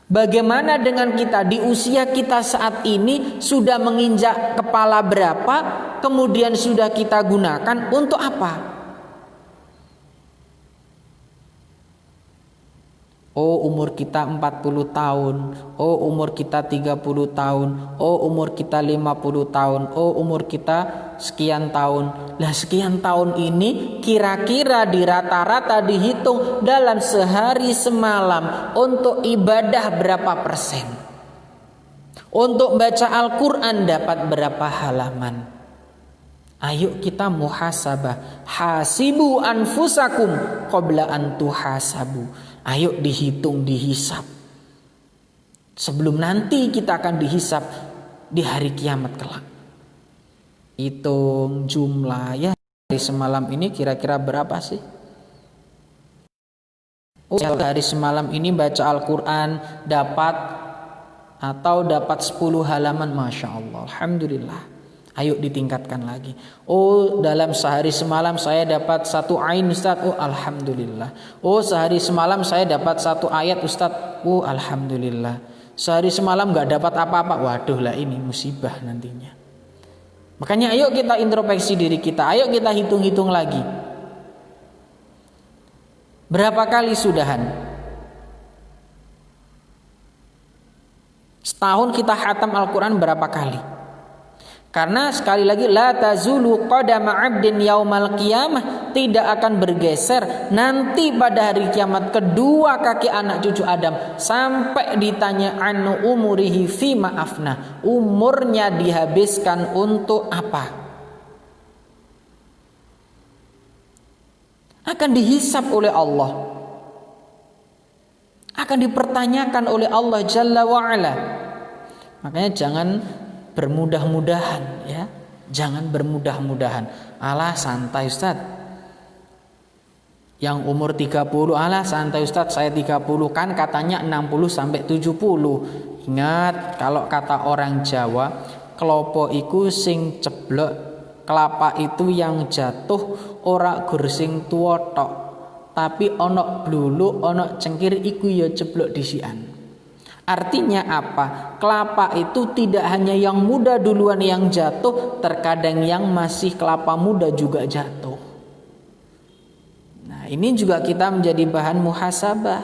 Bagaimana dengan kita di usia kita saat ini sudah menginjak kepala berapa, kemudian sudah kita gunakan untuk apa? Oh, umur kita 40 tahun. Oh, umur kita 30 tahun. Oh, umur kita 50 tahun. Oh, umur kita sekian tahun. Lah, sekian tahun ini kira-kira di rata-rata dihitung dalam sehari semalam untuk ibadah berapa persen? Untuk baca Al-Quran dapat berapa halaman? Ayo kita muhasabah. Hasibu anfusakum qabla an tuhasabu. Ayo dihitung, dihisap. Sebelum nanti kita akan dihisap di hari kiamat kelak. Hitung jumlah ya, hari semalam ini kira-kira berapa sih? Oh, hari semalam ini baca Al-Quran dapat 10 halaman, Masya Allah, Alhamdulillah. Ayo ditingkatkan lagi. Oh, dalam sehari semalam saya dapat 1 ain Ustaz. Oh, Alhamdulillah. Oh, sehari semalam saya dapat 1 ayat Ustaz. Oh, Alhamdulillah. Sehari semalam gak dapat apa-apa. Waduh lah, ini musibah nantinya. Makanya ayo kita introspeksi diri kita. Ayo kita hitung-hitung lagi. Berapa kali sudahan? Setahun kita khatam Al-Quran berapa kali? Karena sekali lagi la tazulu qadama 'abdin yaumal qiyamah, tidak akan bergeser nanti pada hari kiamat kedua kaki anak cucu Adam sampai ditanya anu umurihi fima afna, umurnya dihabiskan untuk apa? Akan dihisap oleh Allah. Akan dipertanyakan oleh Allah Jalla wa Ala. Makanya jangan bermudah-mudahan ya. Jangan bermudah-mudahan. Alah santai Ustaz. Yang umur 30, alah santai Ustaz, saya 30 kan katanya 60 sampai 70. Ingat kalau kata orang Jawa, klopo iku sing ceblok, kelapa itu yang jatuh ora gur sing tuwa tok. Tapi onok blulu, onok cengkir iku ya ceblok disian. Artinya apa? Kelapa itu tidak hanya yang muda duluan yang jatuh, terkadang yang masih kelapa muda juga jatuh. Nah, ini juga kita menjadi bahan muhasabah.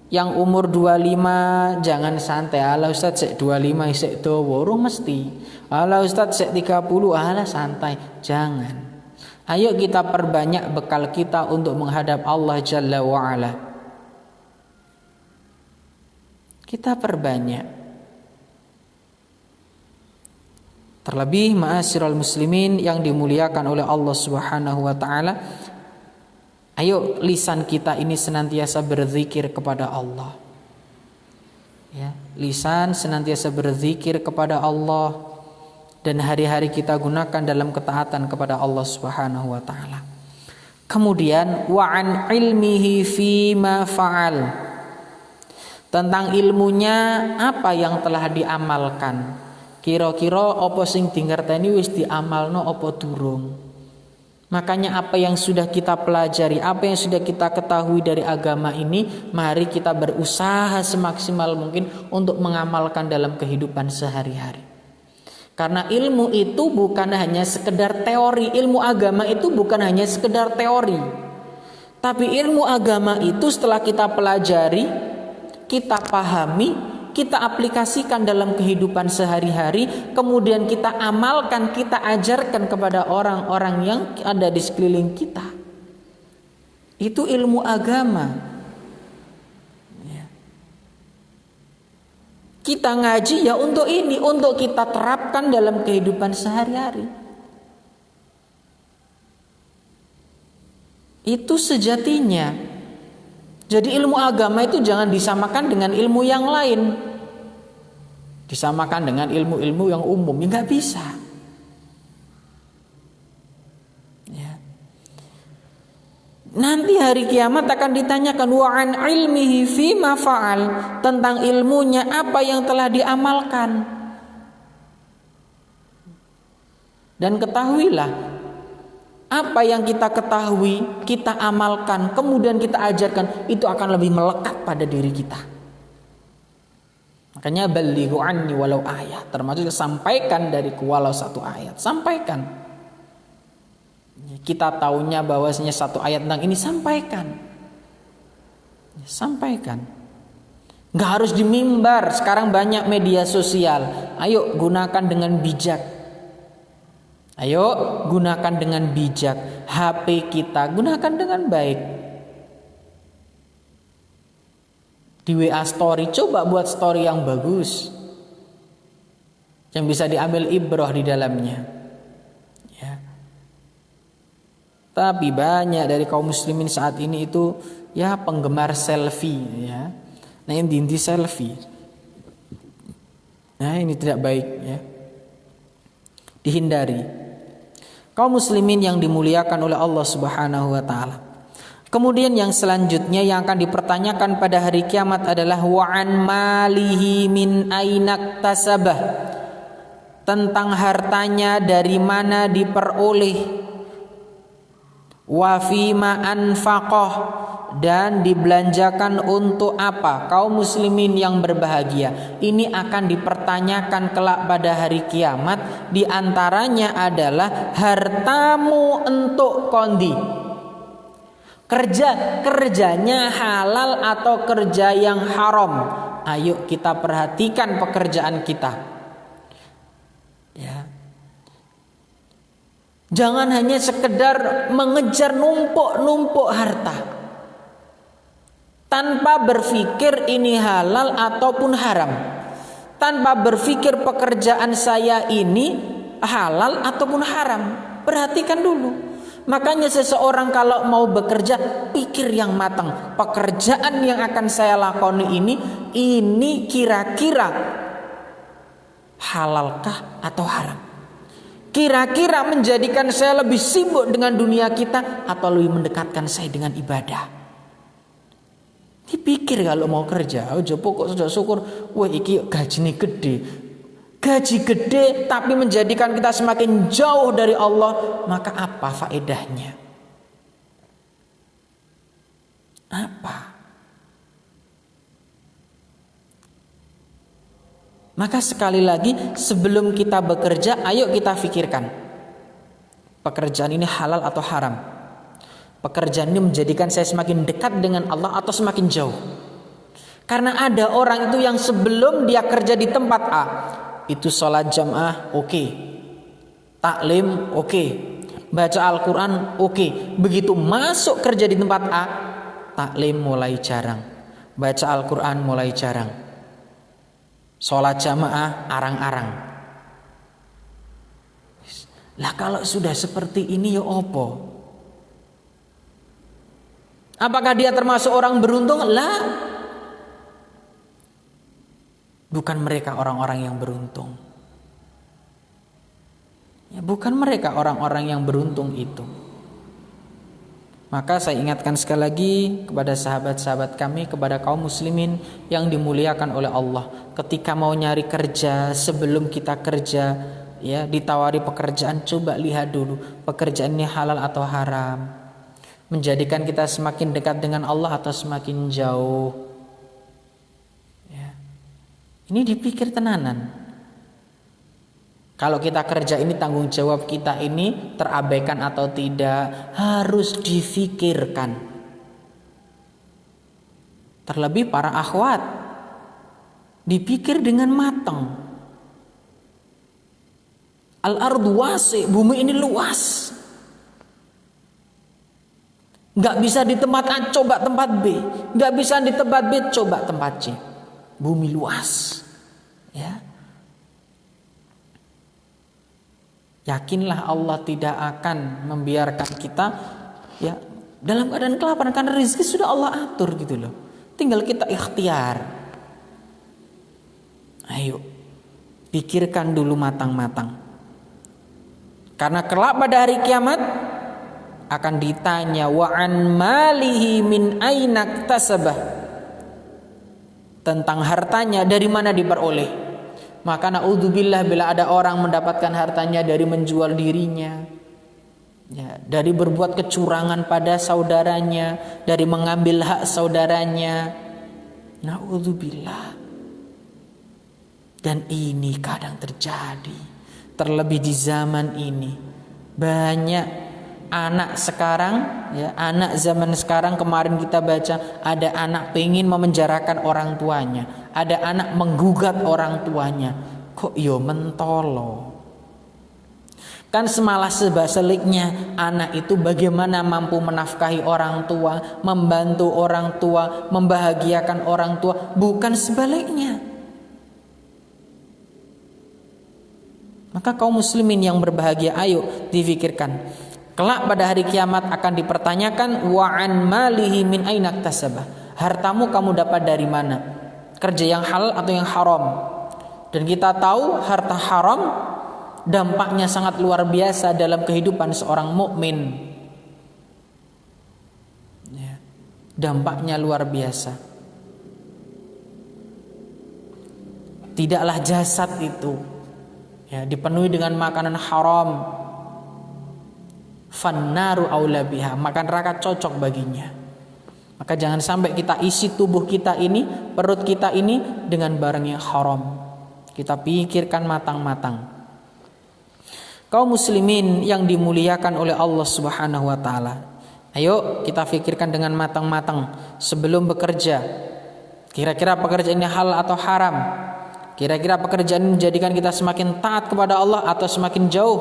Yang umur 25 jangan santai. Ala Ustaz sek 25 sek dawa, ora mesti. Ala Ustaz sek 30, ala santai. Jangan. Ayo kita perbanyak bekal kita untuk menghadap Allah Jalla wa Ala. Kita perbanyak. Terlebih ma'asyiral muslimin yang dimuliakan oleh Allah Subhanahu wa taala. Ayo lisan kita ini senantiasa berzikir kepada Allah. Ya, lisan senantiasa berzikir kepada Allah dan hari-hari kita gunakan dalam ketaatan kepada Allah Subhanahu wa taala. Kemudian wa an ilmihi fi ma fa'al. Tentang ilmunya apa yang telah diamalkan. Kira-kira apa sing dingerteni wis diamalno apa durung. Makanya apa yang sudah kita pelajari, apa yang sudah kita ketahui dari agama ini, mari kita berusaha semaksimal mungkin untuk mengamalkan dalam kehidupan sehari-hari. Karena ilmu itu bukan hanya sekedar teori, ilmu agama itu bukan hanya sekedar teori. Tapi ilmu agama itu setelah kita pelajari, kita pahami, kita aplikasikan dalam kehidupan sehari-hari, kemudian kita amalkan, kita ajarkan kepada orang-orang yang ada di sekeliling kita. Itu ilmu agama. Ya. Kita ngaji ya untuk ini, untuk kita terapkan dalam kehidupan sehari-hari. Itu sejatinya. Jadi ilmu agama itu jangan disamakan dengan ilmu yang lain. Disamakan dengan ilmu-ilmu yang umum, ya nggak bisa. Ya. Nanti hari kiamat akan ditanyakan wa an ilmihi fi ma fa'al, tentang ilmunya apa yang telah diamalkan. Dan ketahuilah, apa yang kita ketahui, kita amalkan, kemudian kita ajarkan, itu akan lebih melekat pada diri kita. Makanya balighu anni walau ayat, termasuk sampaikan dariku walau satu ayat, sampaikan. Kita tahunya bahwasanya satu ayat tentang ini, sampaikan. Sampaikan. Nggak harus di mimbar. Sekarang banyak media sosial. Ayo gunakan dengan bijak. Ayo gunakan dengan bijak. HP kita gunakan dengan baik. Di WA story, coba buat story yang bagus, yang bisa diambil ibrah di dalamnya. Ya. Tapi banyak dari kaum muslimin saat ini itu ya penggemar selfie, ya. Nah, inti selfie. Nah, ini tidak baik, ya. Dihindari. Kaum muslimin yang dimuliakan oleh Allah Subhanahu wa taala. Kemudian yang selanjutnya yang akan dipertanyakan pada hari kiamat adalah wa'an malihi min ainak tasabah. Tentang hartanya dari mana diperoleh. Wa fima anfaqah, dan dibelanjakan untuk apa? Kaum muslimin yang berbahagia, ini akan dipertanyakan kelak pada hari kiamat. Di antaranya adalah hartamu untuk kondi. Kerjanya halal atau kerja yang haram. Ayo kita perhatikan pekerjaan kita. Ya. Jangan hanya sekedar mengejar numpuk harta tanpa berpikir ini halal ataupun haram, tanpa berpikir pekerjaan saya ini halal ataupun haram. Perhatikan dulu. Makanya seseorang kalau mau bekerja, pikir yang matang. Pekerjaan yang akan saya lakoni ini kira-kira halalkah atau haram? Kira-kira menjadikan saya lebih sibuk dengan dunia kita atau lebih mendekatkan saya dengan ibadah? Dipikir kalau mau kerja. Aja pokok sudah syukur, wah iki gajinya gede. Gaji gede tapi menjadikan kita semakin jauh dari Allah, maka apa faedahnya? Apa? Maka sekali lagi, sebelum kita bekerja, ayo kita pikirkan, pekerjaan ini halal atau haram? Pekerjaan ini menjadikan saya semakin dekat dengan Allah atau semakin jauh? Karena ada orang itu yang sebelum dia kerja di tempat A, itu sholat jamaah oke, taklim oke, baca Al-Quran oke. Begitu masuk kerja di tempat A, taklim mulai jarang, baca Al-Quran mulai jarang, sholat jamaah arang-arang. Lah kalau sudah seperti ini ya opo? Apakah dia termasuk orang beruntung? Lah, bukan mereka orang-orang yang beruntung. Ya, bukan mereka orang-orang yang beruntung itu. Maka saya ingatkan sekali lagi kepada sahabat-sahabat kami, kepada kaum muslimin yang dimuliakan oleh Allah, ketika mau nyari kerja, sebelum kita kerja, ya ditawari pekerjaan, coba lihat dulu pekerjaan ini halal atau haram, menjadikan kita semakin dekat dengan Allah atau semakin jauh. Ya. Ini dipikir tenanan. Kalau kita kerja ini, tanggung jawab kita ini terabaikan atau tidak, harus difikirkan. Terlebih para akhwat, dipikir dengan matang. Al-ardu wasi', bumi ini luas. Gak bisa di tempat A, coba tempat B. Gak bisa di tempat B, coba tempat C. Bumi luas. Ya. Yakinlah Allah tidak akan membiarkan kita ya dalam keadaan kelaparan, karena rezeki sudah Allah atur gitu loh. Tinggal kita ikhtiar. Ayo, pikirkan dulu matang-matang. Karena kelak pada hari kiamat akan ditanya wa'an malihi min ainak tasabah, tentang hartanya dari mana diperoleh. Maka naudzubillah bila ada orang mendapatkan hartanya dari menjual dirinya, ya, dari berbuat kecurangan pada saudaranya, dari mengambil hak saudaranya. Naudzubillah. Dan ini kadang terjadi, terlebih di zaman ini. Banyak anak sekarang, ya, anak zaman sekarang, kemarin kita baca ada anak pengen memenjarakan orang tuanya, ada anak menggugat orang tuanya. Kok yo mentolo? Kan semalah sebaliknya, anak itu bagaimana mampu menafkahi orang tua, membantu orang tua, membahagiakan orang tua, bukan sebaliknya. Maka kaum muslimin yang berbahagia, ayo difikirkan. Kelak pada hari kiamat akan dipertanyakan wa an malihi min aina iktasabah. Hartamu kamu dapat dari mana? Kerja yang halal atau yang haram? Dan kita tahu harta haram dampaknya sangat luar biasa dalam kehidupan seorang mukmin. Ya, dampaknya luar biasa. Tidaklah jasad itu, ya, dipenuhi dengan makanan haram, fannaru aula biha, maka neraka cocok baginya. Maka jangan sampai kita isi tubuh kita ini, perut kita ini dengan barang yang haram. Kita pikirkan matang-matang. Kaum muslimin yang dimuliakan oleh Allah Subhanahu wa taala, ayo kita pikirkan dengan matang-matang sebelum bekerja. Kira-kira pekerjaan ini halal atau haram? Kira-kira pekerjaan ini menjadikan kita semakin taat kepada Allah atau semakin jauh?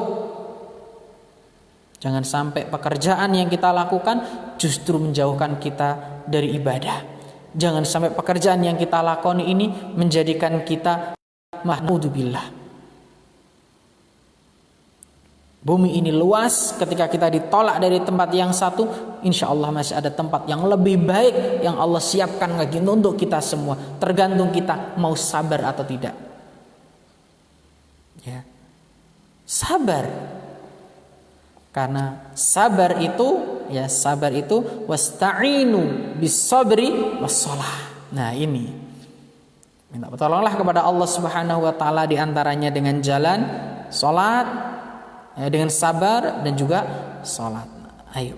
Jangan sampai pekerjaan yang kita lakukan justru menjauhkan kita dari ibadah. Jangan sampai pekerjaan yang kita lakoni ini menjadikan kita naudzubillah. Bumi ini luas, ketika kita ditolak dari tempat yang satu, insya Allah masih ada tempat yang lebih baik yang Allah siapkan lagi untuk kita semua. Tergantung kita mau sabar atau tidak. Ya, sabar. Karena sabar itu, ya, sabar itu wasta'inu bis-sabri was-shalah. Nah, ini minta pertolonganlah kepada Allah Subhanahu wa taala, di antaranya dengan jalan salat, ya, dengan sabar dan juga salat. Ayo,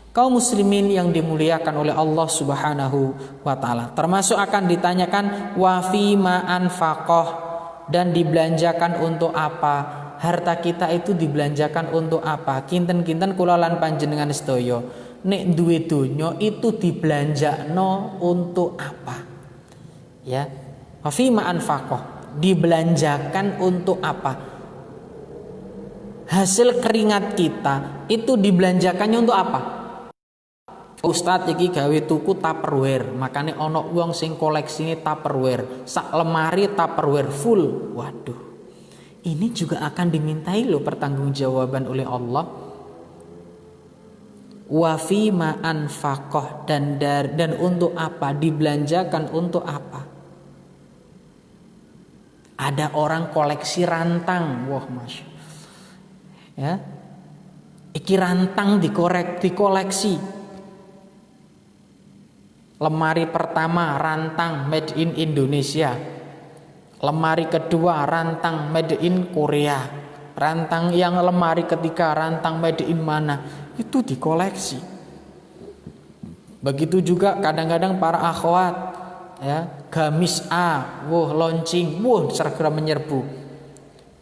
kaum muslimin yang dimuliakan oleh Allah Subhanahu wa taala, termasuk akan ditanyakan wa fi ma anfaqah, dan dibelanjakan untuk apa? Harta kita itu dibelanjakan untuk apa? Kinten-kinten kula lan panjenengan sedaya, nek duwe donya itu dibelanjakno untuk apa? Ya, wa fi ma anfaqah, dibelanjakan untuk apa? Hasil keringat kita itu dibelanjakannya untuk apa? Ustadz iki gawe tuku Tupperware, makanya ono wong sing koleksine Tupperware, sak lemari Tupperware full. Waduh, ini juga akan dimintai loh pertanggungjawaban oleh Allah. Wa fi ma anfaqah, dan untuk apa? Dibelanjakan untuk apa? Ada orang koleksi rantang, wah masya, ya, iki rantang dikoleksi. Lemari pertama rantang made in Indonesia, lemari kedua rantang made in Korea, rantang yang lemari ketiga rantang made in mana, itu dikoleksi. Begitu juga kadang-kadang para akhwat, ya, gamis A, wah launching, wah sergera menyerbu.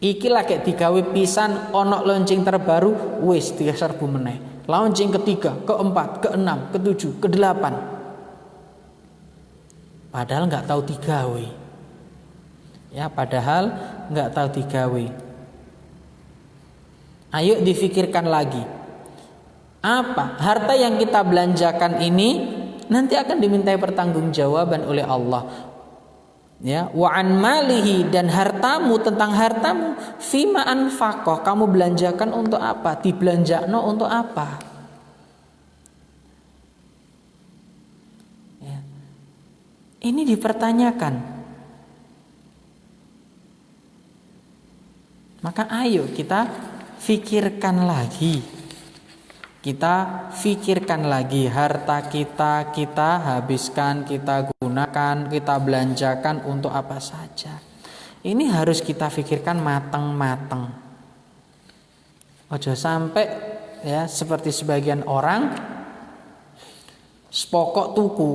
Iki lagi digawe pisan, ono launching terbaru, wis diserbu meneh. Launching ketiga, keempat, keenam, ketujuh, kedelapan. Padahal nggak tahu digawe. Ya, padahal nggak tahu digawe. Ayo difikirkan lagi. Apa harta yang kita belanjakan ini nanti akan dimintai pertanggungjawaban oleh Allah. Ya, wa an malihi, dan hartamu, tentang hartamu, fima anfaqah, kamu belanjakan untuk apa? Dibelanjakno untuk apa? Ya. Ini dipertanyakan. Maka ayo kita fikirkan lagi. Kita fikirkan lagi, harta kita habiskan, kita gunakan, kita belanjakan untuk apa saja. Ini harus kita pikirkan matang-matang. Ojo sampai ya seperti sebagian orang sepokok tuku.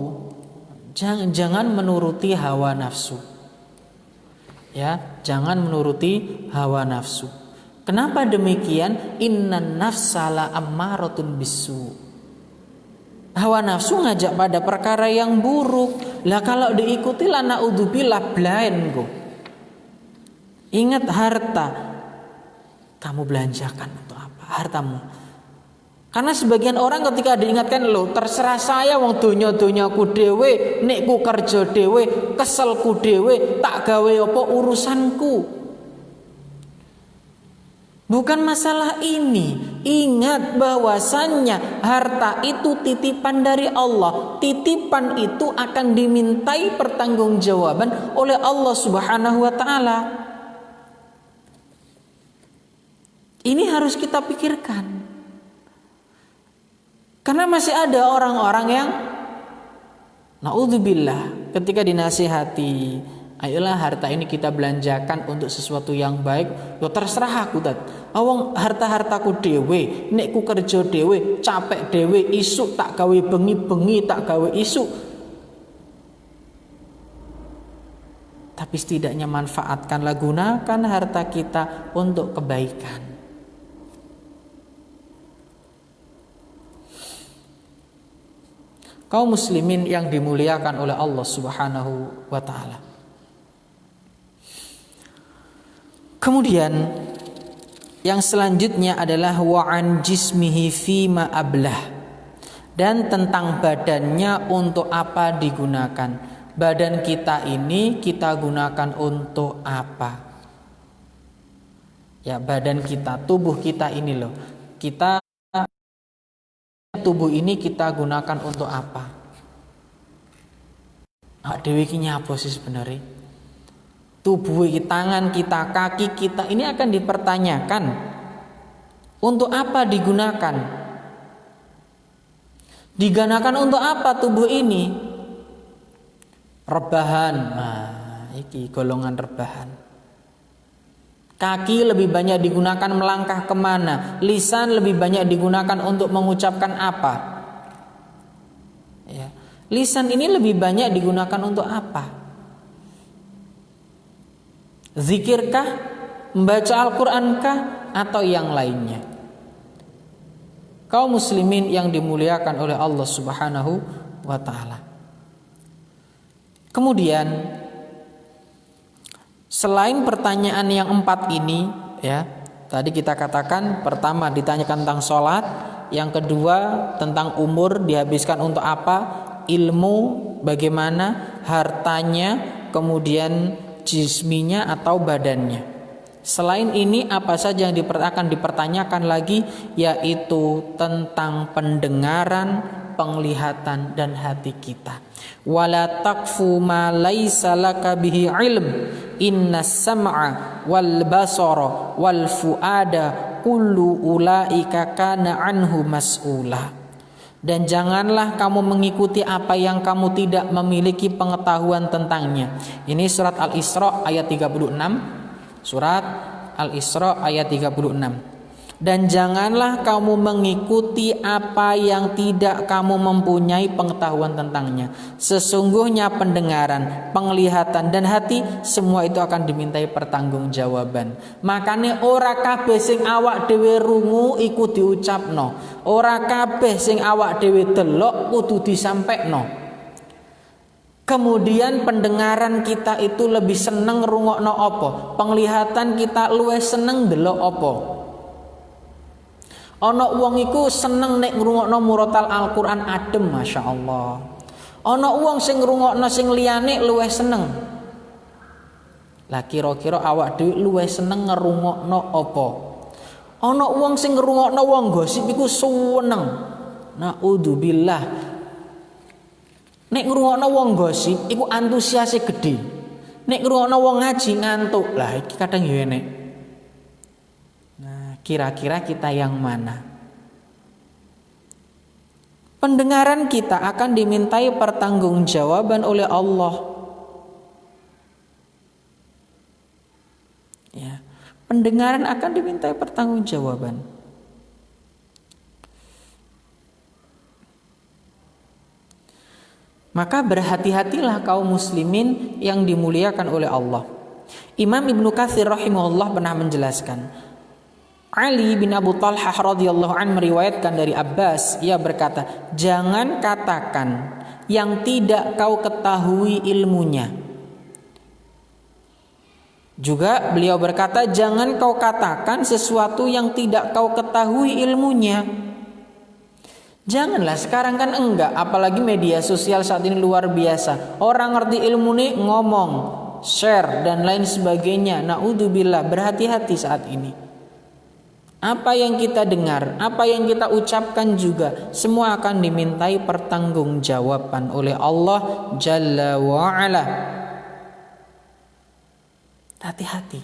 Jangan menuruti hawa nafsu. Ya, jangan menuruti hawa nafsu. Kenapa demikian? Innan nafsala ammaratun bisu. Hawa nafsu ngajak pada perkara yang buruk. Lah kalau diikuti la naudzubillah blind go. Ingat harta. Kamu belanjakan untuk apa? Hartamu. Karena sebagian orang ketika diingatkan, loh terserah saya wong donya-donyaku dhewe, nek ku kerja dhewe, keselku dhewe, tak gawe apa urusanku. Bukan masalah ini. Ingat bahwasannya harta itu titipan dari Allah. Titipan itu akan dimintai pertanggungjawaban oleh Allah Subhanahu wa taala. Ini harus kita pikirkan. Karena masih ada orang-orang yang naudzubillah ketika dinasihati, ayolah harta ini kita belanjakan untuk sesuatu yang baik. Yo terserah aku tat. Awang harta-hartaku dhewe, nek ku kerja dhewe, capek dhewe, isuk tak gawe bengi-bengi, tak gawe isuk. Tapi setidaknya manfaatkanlah, gunakan harta kita untuk kebaikan. Kaum muslimin yang dimuliakan oleh Allah Subhanahu wa taala. Kemudian yang selanjutnya adalah wa'an jismihi fima ablah, dan tentang badannya untuk apa digunakan. Badan kita ini kita gunakan untuk apa? Ya, badan kita, tubuh kita ini loh. Tubuh ini kita gunakan untuk apa? Dewi iki nyapa sih sebenarnya? Tubuh kita, tangan kita, kaki kita ini akan dipertanyakan untuk apa digunakan? Digunakan untuk apa tubuh ini? Rebahan. Nah, iki golongan rebahan. Kaki lebih banyak digunakan melangkah kemana? Lisan lebih banyak digunakan untuk mengucapkan apa? Ya. Lisan ini lebih banyak digunakan untuk apa? Zikirkah? Membaca Al-Qur'ankah? Atau yang lainnya? Kaum muslimin yang dimuliakan oleh Allah Subhanahu wa ta'ala. Kemudian selain pertanyaan yang 4 ini, ya, tadi kita katakan pertama ditanyakan tentang sholat, yang kedua tentang umur dihabiskan untuk apa, ilmu bagaimana, hartanya, kemudian jisminya atau badannya. Selain ini apa saja yang akan dipertanyakan lagi, yaitu tentang pendengaran, penglihatan dan hati kita. Wala taqfu ma laisa laka bihi ilm, innas sam'a wal basara wal fuada kullu ulaika kana anhu mas'ula. Dan janganlah kamu mengikuti apa yang kamu tidak memiliki pengetahuan tentangnya. Ini surat Al-Isra ayat 36. Surat Al-Isra ayat 36. Dan janganlah kamu mengikuti apa yang tidak kamu mempunyai pengetahuan tentangnya. Sesungguhnya pendengaran, penglihatan dan hati semua itu akan dimintai pertanggungjawaban. Makanya ora kabeh sing awak dhewe rungu iku diucapno. Ora kabeh sing awak dhewe delok kudu disampekno. Kemudian pendengaran kita itu lebih seneng rungokno apa? Penglihatan kita luwih seneng delok apa? Ana wong iku seneng nek ngrungokno murotal Al-Qur'an adem, Masya Allah. Ana wong sing ngrungokno sing liyane luwih seneng. Lah kira-kira awak dhewe luwih seneng ngrungokno apa? Ana wong sing ngrungokno wong gosip iku seneng. Naudzubillah. Nek ngrungokno wong gosip iku antusiase gedhe. Nek ngrungokno wong ngaji ngantuk. Lah iki kadang ya enek. Kira-kira kita yang mana? Pendengaran kita akan dimintai pertanggungjawaban oleh Allah. Pendengaran akan dimintai pertanggungjawaban. Maka berhati-hatilah kaum muslimin yang dimuliakan oleh Allah. Imam Ibnu Katsir rahimahullah pernah menjelaskan, Ali bin Abu Talhah radhiyallahu anhu meriwayatkan dari Abbas, ia berkata, jangan katakan yang tidak kau ketahui ilmunya. Juga beliau berkata, jangan kau katakan sesuatu yang tidak kau ketahui ilmunya. Janganlah, sekarang kan enggak, apalagi media sosial saat ini luar biasa. Orang ngerti ilmu nih ngomong, share dan lain sebagainya. Naudzubillah, berhati-hati saat ini. Apa yang kita dengar, apa yang kita ucapkan juga semua akan dimintai pertanggungjawaban oleh Allah Jalla wa Ala. Hati-hati.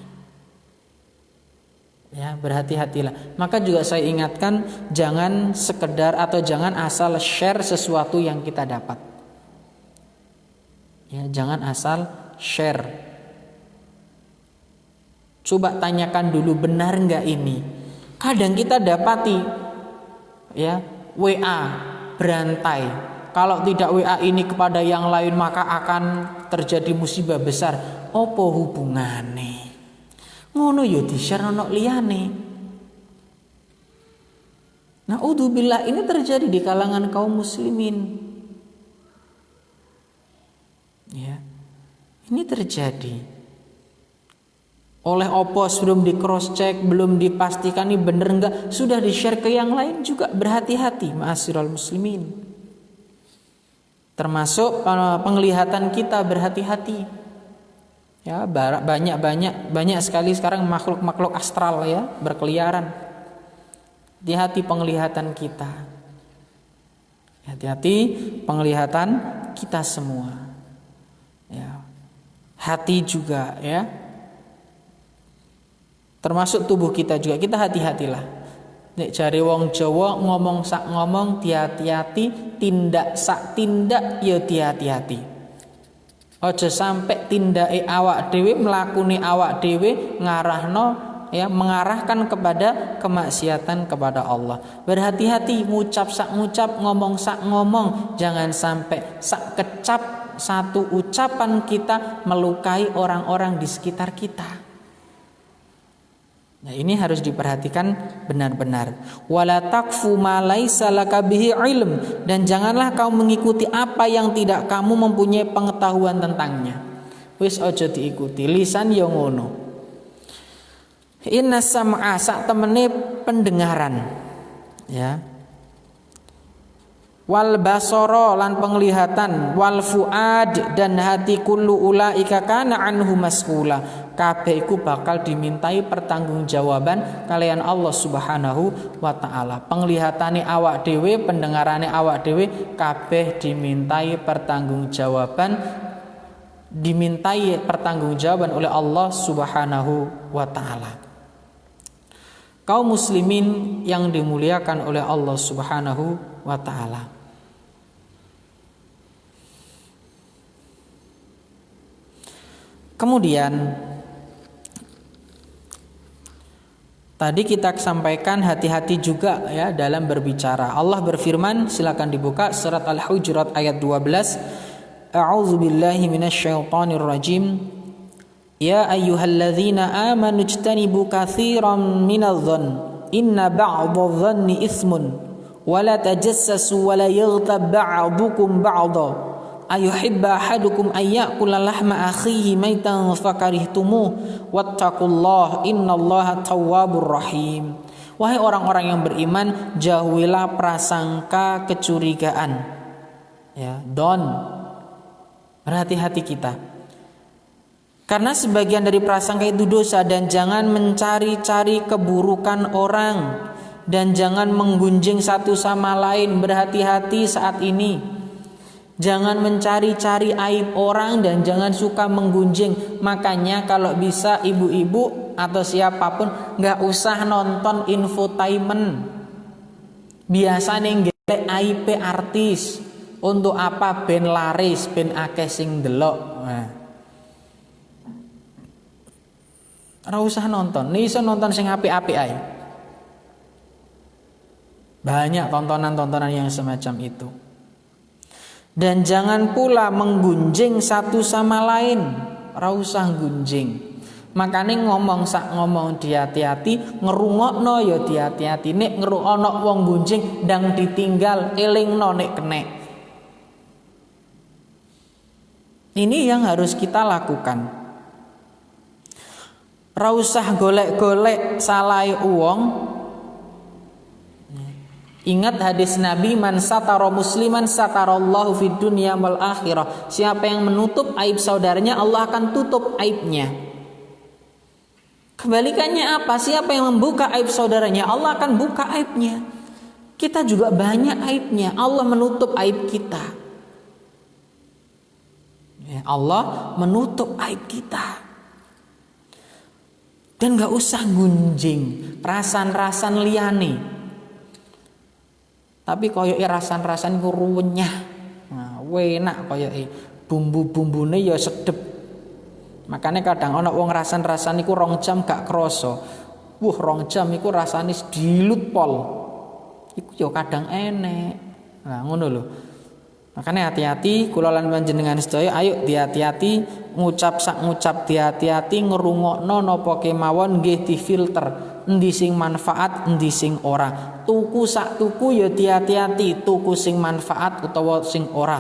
Ya, berhati-hatilah. Maka juga saya ingatkan, jangan sekedar atau jangan asal share sesuatu yang kita dapat. Ya, jangan asal share. Coba tanyakan dulu, benar enggak ini? Kadang kita dapati ya WA berantai. Kalau tidak WA ini kepada yang lain maka akan terjadi musibah besar. Opo hubungane? Ngono yo di-share ono liyane. Naudzubillah, ini terjadi di kalangan kaum muslimin. Ya. Ini terjadi. Oleh opos belum di cross check, belum dipastikan ini benar enggak, sudah di share ke yang lain juga. Berhati-hati ma'asyiral muslimin. Termasuk penglihatan kita, berhati-hati. Ya, banyak sekali sekarang makhluk-makhluk astral ya berkeliaran. Hati-hati penglihatan kita. Hati-hati penglihatan kita semua. Ya. Hati juga ya. Termasuk tubuh kita juga, kita hati-hatilah. Nek jare wong Jawa ngomong sak ngomong hati-hati, tindak sak tindak ya hati-hati. Aja sampai tindake awak dhewe, mlakune awak dhewe ngarahno ya mengarahkan kepada kemaksiatan kepada Allah. Berhati-hati ngucap sak ngucap, ngomong sak ngomong, jangan sampai sak kecap satu ucapan kita melukai orang-orang di sekitar kita. Nah, ini harus diperhatikan benar-benar. Wala taqfu ma laisa laka bihi ilm, dan janganlah kau mengikuti apa yang tidak kamu mempunyai pengetahuan tentangnya. Wis aja diikuti, lisan yo ngono. Inna sam'a, sak temene pendengaran. Ya. Wal basara, lan penglihatan, wal fuad, dan hati, kullu ulaika kana anhu mas'ula. Kabeh iku bakal dimintai pertanggungjawaban kalian Allah Subhanahu wa taala. Penglihatane awak dhewe, pendengarane awak dhewe kabeh dimintai pertanggungjawaban, dimintai pertanggungjawaban oleh Allah Subhanahu wa taala. Kaum muslimin yang dimuliakan oleh Allah Subhanahu wa taala. Kemudian tadi kita sampaikan hati-hati juga ya dalam berbicara. Allah berfirman, silakan dibuka surat Al-Hujurat ayat 12. A'udzubillahi minasyaitonir rajim. Ya ayyuhalladzina amanu ijtanibu katsiran minadh-dhann inna ba'dadh-dhanni itsmun wa la tajassasu wa la yaghtab ba'dukum ba'dha ayuhibba ahadukum ayyakula lahma akhihi maitan fakarihtumuh wattaqullaha innallaha tawwabur rahim. Wahai orang-orang yang beriman, jauhilah prasangka kecurigaan. Ya, berhati-hati kita. Karena sebagian dari prasangka itu dosa, dan jangan mencari-cari keburukan orang dan jangan menggunjing satu sama lain. Berhati-hati saat ini. Jangan mencari-cari aib orang dan jangan suka menggunjing. Makanya kalau bisa ibu-ibu atau siapapun gak usah nonton infotainment. Biasanya ngelek aib artis. Untuk apa? Ben laris, ben akeh sing delok. Nah. Ora usah nonton, nih iso nonton sing apik-apik ae. Banyak tontonan-tontonan yang semacam itu. Dan jangan pula menggunjing satu sama lain. Ora usah gunjing. Makane ngomong sak ngomong hati-hati, ngerungokno ya hati-hati. Nek ngrungokno wong gunjing ndang ditinggal, elingno nek kenek. Ini yang harus kita lakukan. Ora usah golek-golek salahe wong. Ingat hadis Nabi, man satara musliman satarallahu fid dunya wal akhirah. Siapa yang menutup aib saudaranya, Allah akan tutup aibnya. Kebalikannya apa? Siapa yang membuka aib saudaranya, Allah akan buka aibnya. Kita juga banyak aibnya, Allah menutup aib kita. Ya, Allah menutup aib kita. Dan gak usah gunjing rasan-rasan liyane. Tapi koyoke rasan-rasan iku ruwenyah. Nah, enak koyoke. Bumbu-bumbune ya sedep. Makanya kadang ana wong rasan-rasan iku 2 jam gak krasa. 2 jam iku rasane dilut pol. Iku ya kadang enek. Nah, ngono lho. Makanya hati-hati kula lan panjenengan sedaya, ayo hati-hati ngucap hati-hati ngrungokno napa kemawon nggih difilter, endi sing manfaat, endi sing ora. Tuku sak tuku ya hati-hati, tuku sing manfaat utawa sing ora.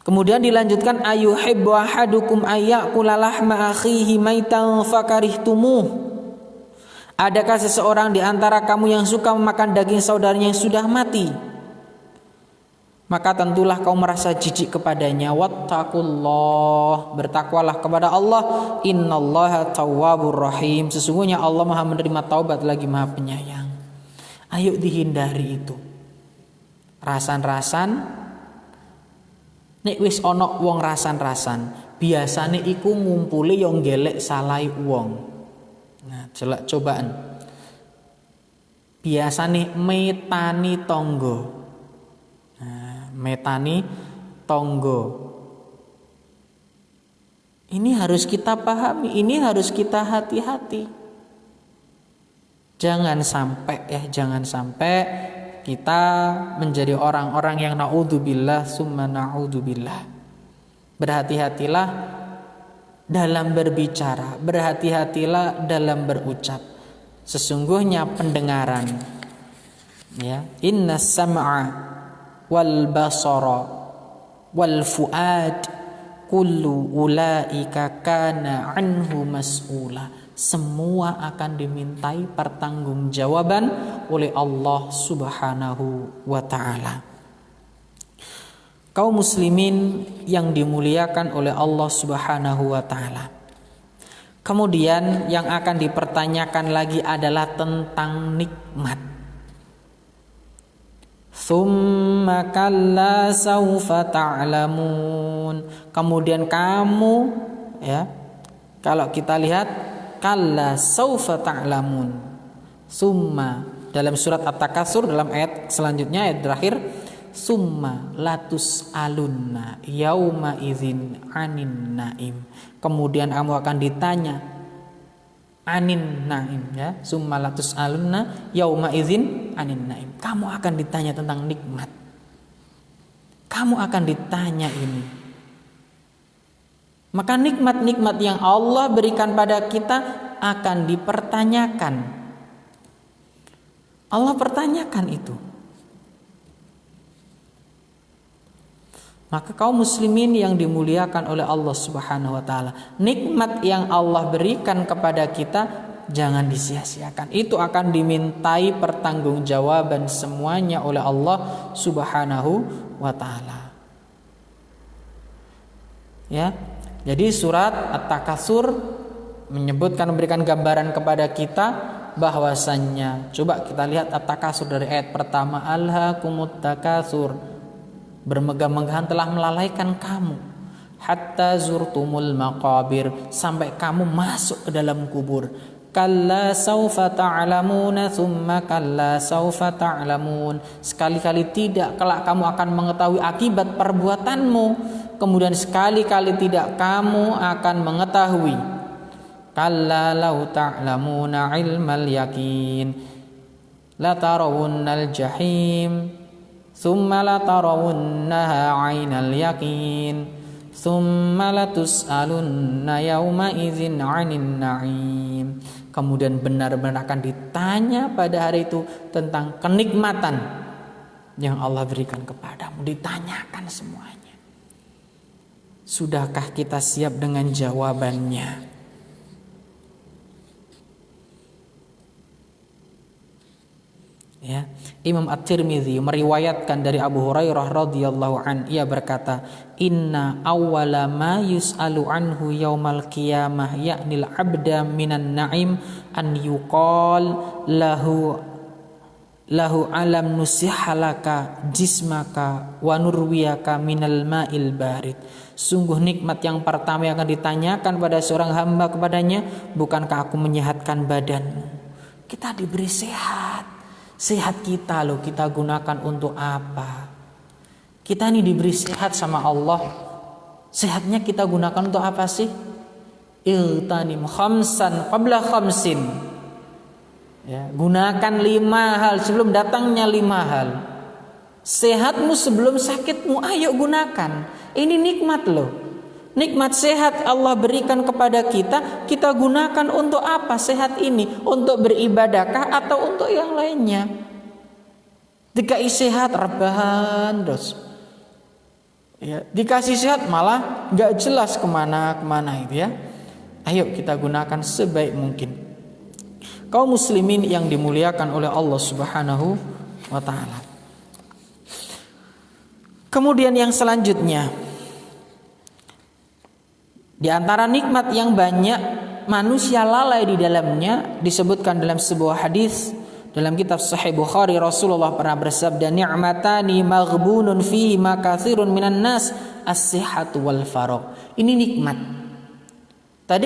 Kemudian dilanjutkan ayuhibbu ahadukum ayyakula lahma akhihi maitan fakarihtumuh. Adakah seseorang di antara kamu yang suka memakan daging saudaranya yang sudah mati? Maka tentulah kau merasa jijik kepadanya. Wattaqullah, bertakwalah kepada Allah. Innallaha tawwabur rahim. Sesungguhnya Allah Maha menerima taubat lagi Maha penyayang. Ayo dihindari itu. Rasan-rasan. Nek wis ana wong rasan-rasan, biasane iku ngumpule yo ngelek salahe wong. Nah, jelek cobaan. Biasane metani tangga. Nah, metani tangga. Ini harus kita pahami, ini harus kita hati-hati. Jangan sampai kita menjadi orang-orang yang naudzubillah summa naudzubillah. Berhati-hatilah dalam berbicara, berhati-hatilah dalam berucap. Sesungguhnya pendengaran, ya, innas sam'a wal basara wal fuad kullu ulaika kana anhu mas'ula. Semua akan dimintai pertanggungjawaban oleh Allah Subhanahu wa taala. Kaum muslimin yang dimuliakan oleh Allah Subhanahu wa taala. Kemudian yang akan dipertanyakan lagi adalah tentang nikmat. Tsumma kalla saufa ta'lamun. Kemudian kamu, ya, kalau kita lihat kalla saufa ta'lamun. Summa dalam surat At-Takatsur dalam ayat selanjutnya, ayat terakhir, summa latus alunna yauma idzin anin naim. Kemudian kamu akan ditanya anin naim, ya, summa latus alunna yauma idzin anin naim. Kamu akan ditanya tentang nikmat. Kamu akan ditanya ini. Maka nikmat-nikmat yang Allah berikan pada kita akan dipertanyakan. Allah pertanyakan itu. Maka kaum muslimin yang dimuliakan oleh Allah Subhanahu wa taala, nikmat yang Allah berikan kepada kita jangan disia-siakan. Itu akan dimintai pertanggungjawaban semuanya oleh Allah Subhanahu wa taala. Ya. Jadi surat At-Takatsur menyebutkan, memberikan gambaran kepada kita bahwasannya, coba kita lihat At-Takatsur dari ayat pertama, alhaakumut takatsur, bermegah-megahan telah melalaikan kamu, hatta zurtumul maqabir, sampai kamu masuk ke dalam kubur. Kalla saufa ta'lamuna thumma kalla saufa ta'lamun. Sekali-kali tidak, kelak kamu akan mengetahui akibat perbuatanmu. kemudian sekali-kali tidak kamu akan mengetahui. Kalla law ta'lamuna ilmal yakin la tarawunnal jahim thumma la tarawunnaha 'ainal yakin thumma la tus'alunna yawma idzin 'anin na'im. Kemudian benar-benar akan ditanya pada hari itu tentang kenikmatan yang Allah berikan kepadamu, ditanyakan semuanya. Sudahkah kita siap dengan jawabannya? Ya, Imam At-Tirmidzi meriwayatkan dari Abu Hurairah radhiyallahu an, ia berkata, "Inna awwala ma yus'alu anhu yaumal qiyamah ya'nil 'abda minan na'im an yuqal lahu alam nusihalaka jismaka wa nurwiyaka minal ma'il barid." Sungguh nikmat yang pertama yang akan ditanyakan pada seorang hamba kepadanya, bukankah aku menyehatkan badanmu? Kita diberi sehat. Sehat kita loh, kita gunakan untuk apa? Kita ini diberi sehat sama Allah. Sehatnya kita gunakan untuk apa sih? Iltanim khamsan qabla khamsin. Ya, gunakan 5 hal sebelum datangnya 5 hal. Sehatmu sebelum sakitmu, ayo gunakan. Ini nikmat loh. Nikmat sehat Allah berikan kepada kita, kita gunakan untuk apa sehat ini? Untuk beribadahkah atau untuk yang lainnya? Dikasih sehat rebahan terus. Ya, dikasih sehat malah nggak jelas kemana itu ya. Ayo kita gunakan sebaik mungkin. Kaum muslimin yang dimuliakan oleh Allah Subhanahu wa taala. Kemudian yang selanjutnya, di antara nikmat yang banyak manusia lalai di dalamnya, disebutkan dalam sebuah hadis dalam kitab Sahih Bukhari, Rasulullah pernah bersabda, "Ni'matani maghbunun fihi ma katsirun minan nas, as-sihhatu wal faragh." Ini nikmat. Tadi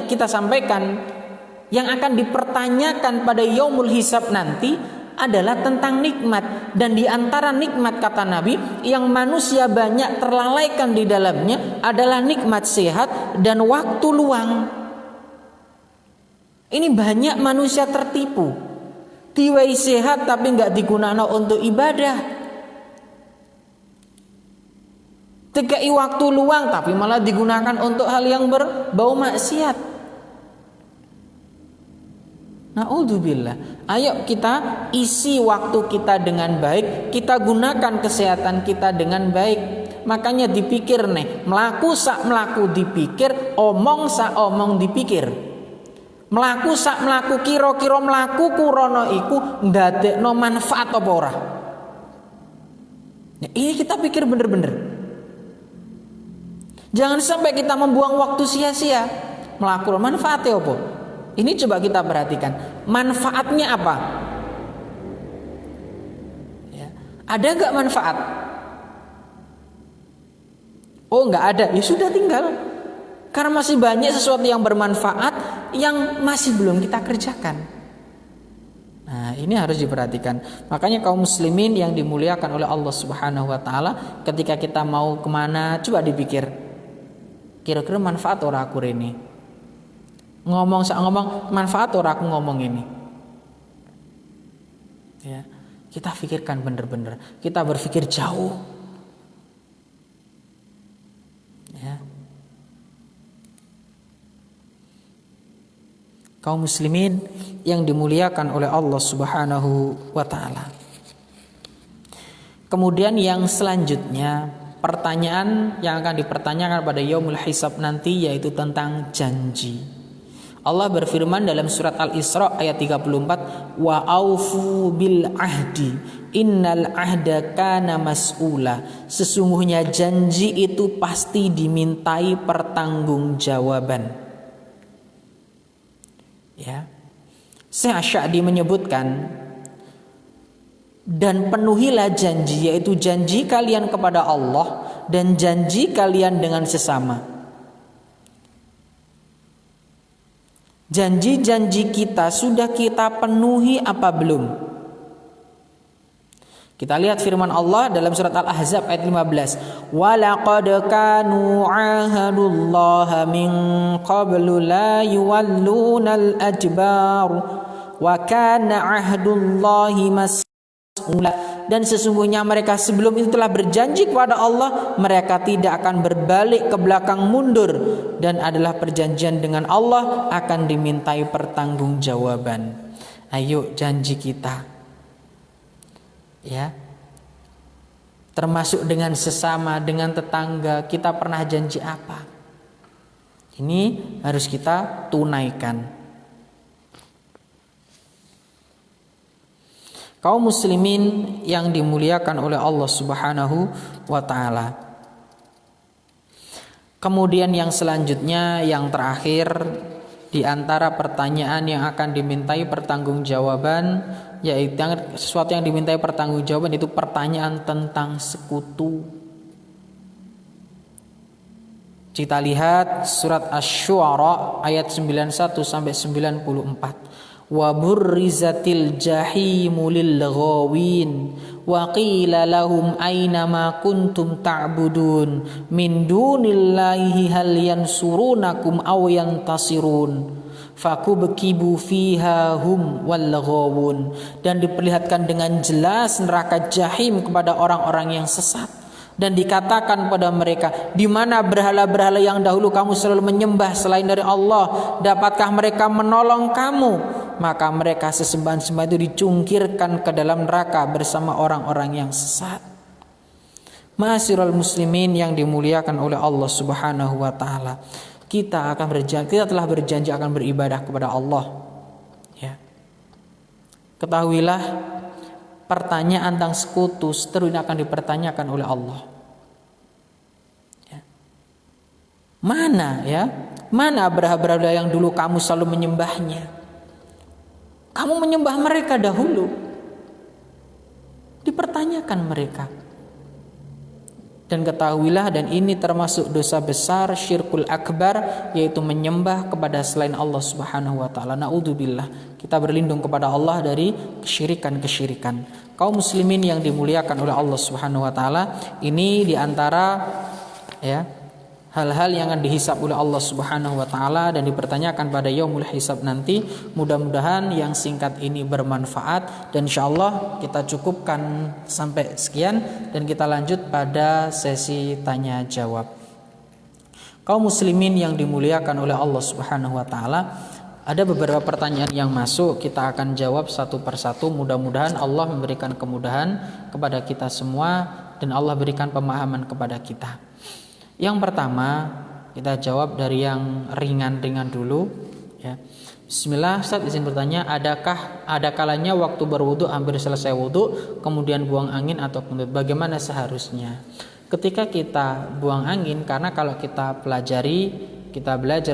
kita sampaikan yang akan dipertanyakan pada yaumul hisab nanti adalah tentang nikmat, dan di antara nikmat kata Nabi yang manusia banyak terlalaikan di dalamnya adalah nikmat sehat dan waktu luang. Ini banyak manusia tertipu, tiwai sehat tapi nggak digunakan untuk ibadah, tegai waktu luang tapi malah digunakan untuk hal yang berbau maksiat. Na'udzubillah. Ayo kita isi waktu kita dengan baik, kita gunakan kesehatan kita dengan baik. Makanya dipikir nih, melaku sak melaku dipikir, omong sak omong dipikir. Melaku sak melaku kira-kira melaku kurono iku ndadekno manfaat apa ora? Ya, ini kita pikir bener-bener. Jangan sampai kita membuang waktu sia-sia. Melaku manfaatnya apa? Ini coba kita perhatikan, manfaatnya apa? Ya. Ada nggak manfaat? Oh nggak ada, ya sudah tinggal. Karena masih banyak sesuatu yang bermanfaat yang masih belum kita kerjakan. Nah ini harus diperhatikan. Makanya kaum muslimin yang dimuliakan oleh Allah Subhanahu Wa Taala, ketika kita mau kemana, coba dipikir, kira-kira manfaat orang aku ini. Ngomong manfaat orang aku ngomong ini. Ya, kita pikirkan benar-benar. Kita berpikir jauh. Ya. Kaum muslimin yang dimuliakan oleh Allah Subhanahu wa taala. Kemudian yang selanjutnya, pertanyaan yang akan dipertanyakan pada yaumul hisab nanti yaitu tentang janji. Allah berfirman dalam surat Al-Isra ayat 34, wa aufu bil ahdi innal ahda kana mas'ula. Sesungguhnya janji itu pasti dimintai pertanggungjawaban. Ya. Syekh Asy'adi menyebutkan, dan penuhilah janji, yaitu janji kalian kepada Allah dan janji kalian dengan sesama. Janji-janji kita sudah kita penuhi apa belum? Kita lihat firman Allah dalam surat Al-Ahzab ayat 15. Walaqad kanu ahadullaha min qablu la yuwallunal adbar wa kana ahdullahi mas'ula. Dan sesungguhnya mereka sebelum itu telah berjanji kepada Allah, mereka tidak akan berbalik ke belakang mundur, dan adalah perjanjian dengan Allah akan dimintai pertanggungjawaban. Ayo janji kita, ya, termasuk dengan sesama, dengan tetangga, kita pernah janji apa? Ini harus kita tunaikan. Kaum muslimin yang dimuliakan oleh Allah Subhanahu wa taala. Kemudian yang selanjutnya, yang terakhir di antara pertanyaan yang akan dimintai pertanggungjawaban, yaitu sesuatu yang dimintai pertanggungjawaban itu pertanyaan tentang sekutu. Kita lihat surat Asy-Syu'ara ayat 91 sampai 94. Wa burrizatil jahimu lil ghawin wa qila lahum aina ma kuntum ta'budun min dunillahi hal yansurunakum aw yantasirun fakubkibu fiha hum wal ghawun. Dan diperlihatkan dengan jelas neraka jahim kepada orang-orang yang sesat, dan dikatakan pada mereka, di mana berhala-berhala yang dahulu kamu selalu menyembah selain dari Allah? Dapatkah mereka menolong kamu? Maka mereka sesembahan-sembahan itu dicungkirkan ke dalam neraka bersama orang-orang yang sesat. Ma'asyiral muslimin yang dimuliakan oleh Allah Subhanahu wa taala. Kita telah berjanji akan beribadah kepada Allah. Ya. Ketahuilah, pertanyaan tentang sekutu seterusnya akan dipertanyakan oleh Allah. Ya. Mana berhala-berhala yang dulu kamu selalu menyembahnya? Kamu menyembah mereka dahulu. Dipertanyakan mereka. Dan ketahuilah, dan ini termasuk dosa besar, syirkul akbar, yaitu menyembah kepada selain Allah Subhanahu wa taala. Naudzubillah. Kita berlindung kepada Allah dari kesyirikan-kesyirikan. Kaum muslimin yang dimuliakan oleh Allah Subhanahu wa taala, ini diantara hal-hal yang akan dihisab oleh Allah Subhanahu wa taala dan dipertanyakan pada yaumul hisab nanti. Mudah-mudahan yang singkat ini bermanfaat, dan insyaallah kita cukupkan sampai sekian dan kita lanjut pada sesi tanya jawab. Kaum muslimin yang dimuliakan oleh Allah Subhanahu wa taala, ada beberapa pertanyaan yang masuk, kita akan jawab satu persatu. Mudah-mudahan Allah memberikan kemudahan kepada kita semua dan Allah berikan pemahaman kepada kita. Yang pertama, kita jawab dari yang ringan-ringan dulu, ya. Bismillah, Ustaz izin bertanya, ada kalanya waktu berwudu hampir selesai wudu kemudian buang angin atau kentut, bagaimana seharusnya? Ketika kita buang angin, karena kalau kita belajar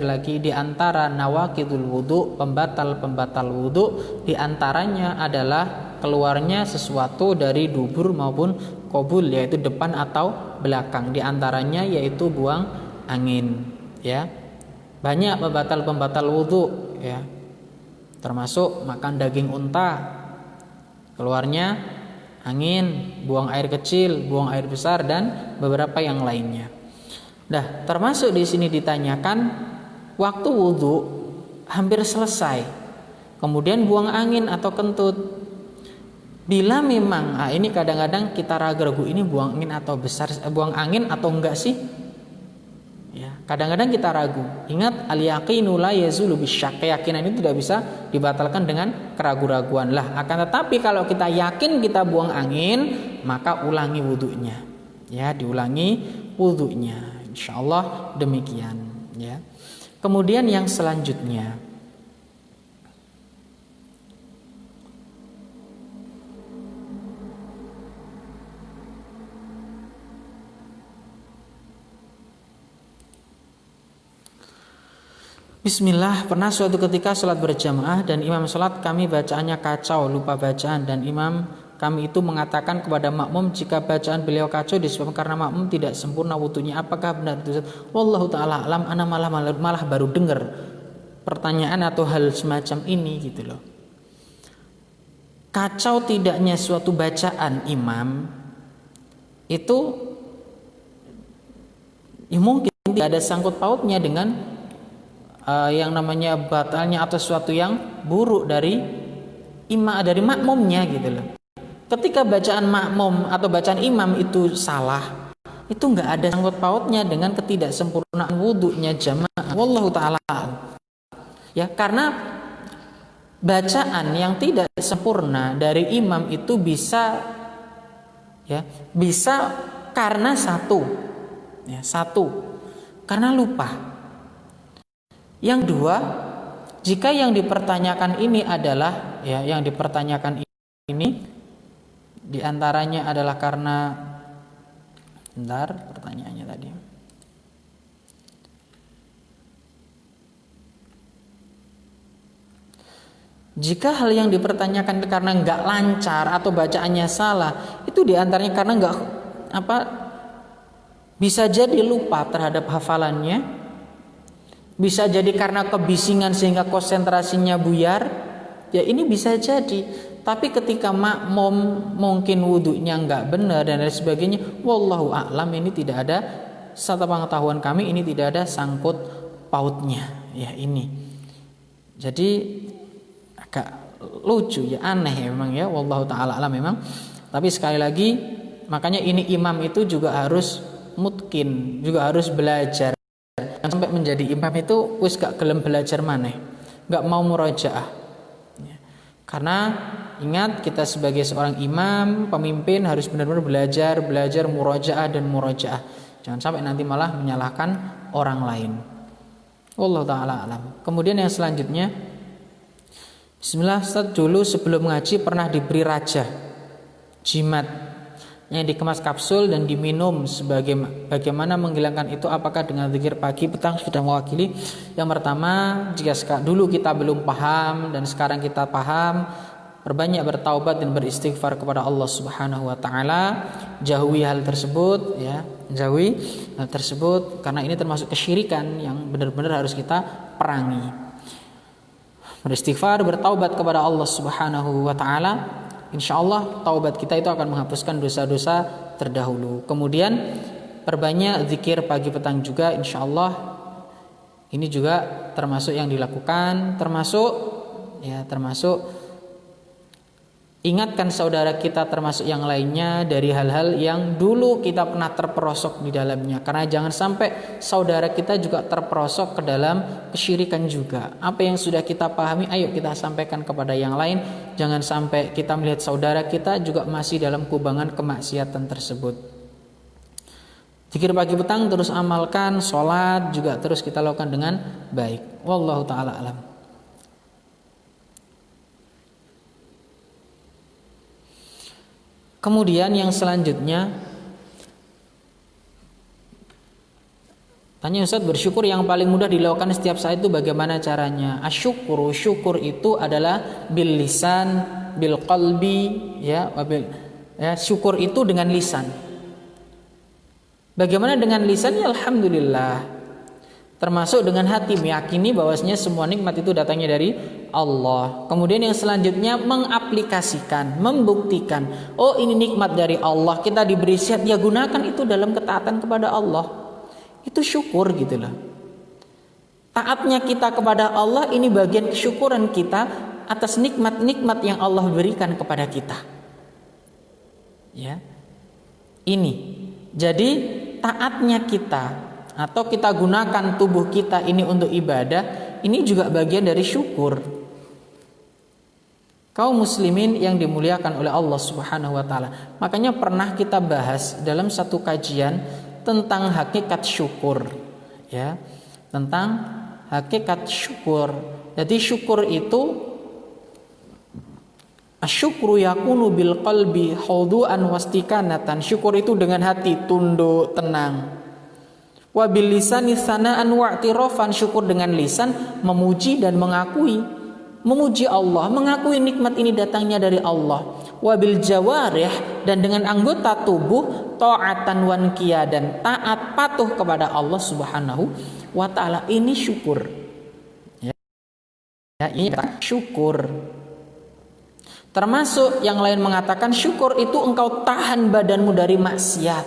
lagi di antara nawaqidul wudu, pembatal wudu, di antaranya adalah keluarnya sesuatu dari dubur maupun qubul, yaitu depan atau belakang. Di antaranya yaitu buang angin, ya. Banyak pembatal wudu, ya. Termasuk makan daging unta, keluarnya angin, buang air kecil, buang air besar, dan beberapa yang lainnya. Nah, termasuk di sini ditanyakan waktu wudu hampir selesai, kemudian buang angin atau kentut. Bila memang ini kadang-kadang kita ragu-ragu, ini buang angin atau buang angin atau enggak sih? Ya, kadang-kadang kita ragu. Ingat, al-yaqinu la yazulu bisyak. Keyakinan itu tidak bisa dibatalkan dengan keraguan-raguan lah. Akan tetapi kalau kita yakin kita buang angin, maka ulangi wudunya. Ya, diulangi wudunya. Insyaallah demikian, ya. Kemudian yang selanjutnya, Bismillah, pernah suatu ketika sholat berjamaah dan imam sholat kami bacaannya kacau, lupa bacaan, dan imam kami itu mengatakan kepada makmum jika bacaan beliau kacau disebabkan karena makmum tidak sempurna wudunya. Apakah benar itu? Wallahu ta'ala alam. Ana malah baru dengar pertanyaan atau hal semacam ini gitu loh. kacau tidaknya suatu bacaan imam itu ya mungkin tidak ada sangkut pautnya dengan yang namanya batalnya atau sesuatu yang buruk dari makmumnya gitu loh. Ketika bacaan makmum atau bacaan imam itu salah, itu nggak ada sangkut pautnya dengan ketidaksempurnaan wudunya jamaah. Wallahu taala. Ya, karena bacaan yang tidak sempurna dari imam itu bisa karena satu karena lupa. Yang dua, jika yang dipertanyakan ini adalah diantaranya adalah karena pertanyaannya tadi. Jika hal yang dipertanyakan karena nggak lancar atau bacaannya salah, itu diantaranya karena bisa jadi lupa terhadap hafalannya, bisa jadi karena kebisingan sehingga konsentrasinya buyar, ya ini bisa jadi. Tapi ketika makmum mungkin wudunya nggak benar dan lain sebagainya, wallahu a'lam, ini tidak ada, sepengetahuan kami ini tidak ada sangkut pautnya. Ya ini. Jadi agak lucu ya, aneh ya memang ya, wallahu taala alam memang. Tapi sekali lagi, makanya ini imam itu juga harus mutkin, juga harus belajar. Sampai menjadi imam itu wis gak gelem belajar maneh, gak mau murojaah ya. Karena ingat, kita sebagai seorang imam, pemimpin harus benar-benar belajar murojaah dan murojaah. Jangan sampai nanti malah menyalahkan orang lain. Wallahu taala alam. Kemudian yang selanjutnya, bismillah, Ustaz, dulu sebelum ngaji pernah diberi raja jimat yang dikemas kapsul dan diminum. Bagaimana menghilangkan itu? Apakah dengan zikir pagi petang sudah mewakili? Yang pertama, jika dulu kita belum paham dan sekarang kita paham, perbanyak bertaubat dan beristighfar kepada Allah Subhanahu wa taala. Jauhi hal tersebut ya, karena ini termasuk kesyirikan yang benar-benar harus kita perangi. Beristighfar, bertaubat kepada Allah Subhanahu wa taala. Insyaallah taubat kita itu akan menghapuskan dosa-dosa terdahulu. Kemudian perbanyak zikir pagi petang juga, insyaallah ini juga termasuk yang dilakukan, termasuk ingatkan saudara kita termasuk yang lainnya dari hal-hal yang dulu kita pernah terperosok di dalamnya. Karena jangan sampai saudara kita juga terperosok ke dalam kesyirikan juga. Apa yang sudah kita pahami, ayo kita sampaikan kepada yang lain. Jangan sampai kita melihat saudara kita juga masih dalam kubangan kemaksiatan tersebut. Zikir pagi petang terus amalkan, sholat juga terus kita lakukan dengan baik. Wallahu ta'ala alam. Kemudian yang selanjutnya, tanya Ustaz, bersyukur yang paling mudah dilakukan setiap saat itu bagaimana caranya? Asyukuru, syukur itu adalah bil lisan, bil qalbi, syukur itu dengan lisan. Bagaimana dengan lisan? Ya alhamdulillah. Termasuk dengan hati meyakini bahwasanya semua nikmat itu datangnya dari Allah. Kemudian yang selanjutnya mengaplikasikan, membuktikan, oh ini nikmat dari Allah, kita diberi sehat, ya gunakan itu dalam ketaatan kepada Allah. Itu syukur gitu loh. Taatnya kita kepada Allah ini bagian kesyukuran kita atas nikmat-nikmat yang Allah berikan kepada kita. Ya. Ini. Jadi taatnya kita atau kita gunakan tubuh kita ini untuk ibadah, ini juga bagian dari syukur. Kaum muslimin yang dimuliakan oleh Allah Subhanahu wa taala. Makanya pernah kita bahas dalam satu kajian tentang hakikat syukur, ya. Tentang hakikat syukur. Jadi syukur itu asyukru yakunu bil qalbi khudu'an wastikanatan. Syukur itu dengan hati tunduk, tenang. Wa bil lisani sana'an wa i'tirafan, syukur dengan lisan memuji dan mengakui, memuji Allah, mengakui nikmat ini datangnya dari Allah. Wa bil jawarih, dan dengan anggota tubuh ta'atan wa qiyadan, taat patuh kepada Allah Subhanahu wa taala. Ini syukur. Ya, ini syukur. Termasuk yang lain mengatakan syukur itu engkau tahan badanmu dari maksiat,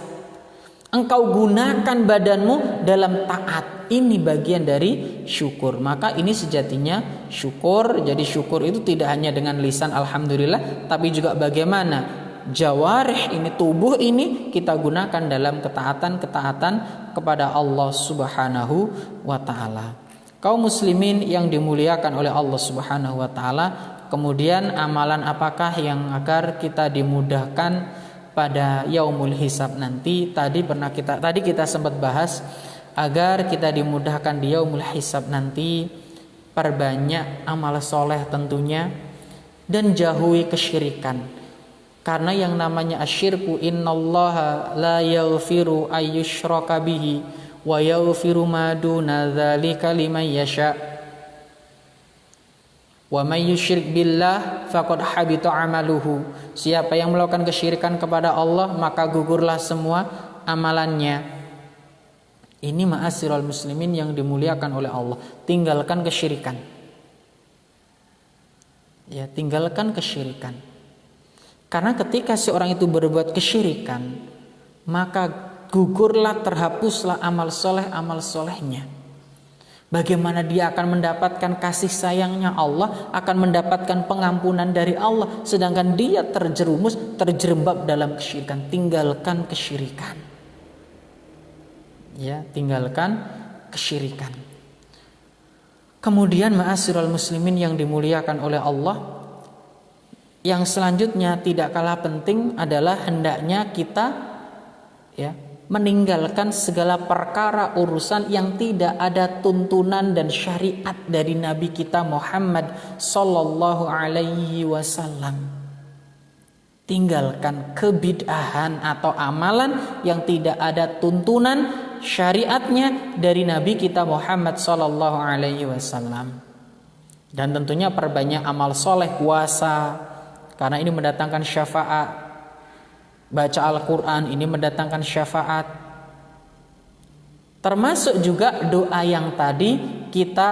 engkau gunakan badanmu dalam taat. Ini bagian dari syukur. Maka ini sejatinya syukur. Jadi syukur itu tidak hanya dengan lisan alhamdulillah, tapi juga bagaimana jawarih ini, tubuh ini kita gunakan dalam ketaatan kepada Allah Subhanahu wa taala. Kaum muslimin yang dimuliakan oleh Allah Subhanahu wa taala, kemudian amalan apakah yang agar kita dimudahkan pada yaumul hisab nanti? Tadi kita sempat bahas, agar kita dimudahkan di yaumul hisab nanti, perbanyak amal soleh tentunya, dan jauhi kesyirikan. Karena yang namanya asyirku, innallaha la yaghfiru ayyushraka bihi wa yaghfiru ma duna dzalika liman yasha. Wa may yusyrik billah faqad habita amaluhu. Siapa yang melakukan kesyirikan kepada Allah, maka gugurlah semua amalannya. Ini ma'asyiral muslimin yang dimuliakan oleh Allah. Tinggalkan kesyirikan. Ya, tinggalkan kesyirikan. Karena ketika seorang itu berbuat kesyirikan, maka gugurlah, terhapuslah amal solehnya. Bagaimana dia akan mendapatkan kasih sayangnya Allah, akan mendapatkan pengampunan dari Allah, sedangkan dia terjerembab dalam kesyirikan. Tinggalkan kesyirikan. Ya, tinggalkan kesyirikan. Kemudian ma'asyiral muslimin yang dimuliakan oleh Allah, yang selanjutnya tidak kalah penting adalah hendaknya kita meninggalkan segala perkara urusan yang tidak ada tuntunan dan syariat dari Nabi kita Muhammad sallallahu alaihi wasallam. Tinggalkan kebid'ahan atau amalan yang tidak ada tuntunan syariatnya dari Nabi kita Muhammad sallallahu alaihi wasallam. Dan tentunya perbanyak amal soleh, puasa, karena ini mendatangkan syafaat. Baca Al-Quran ini mendatangkan syafaat. Termasuk juga doa yang tadi kita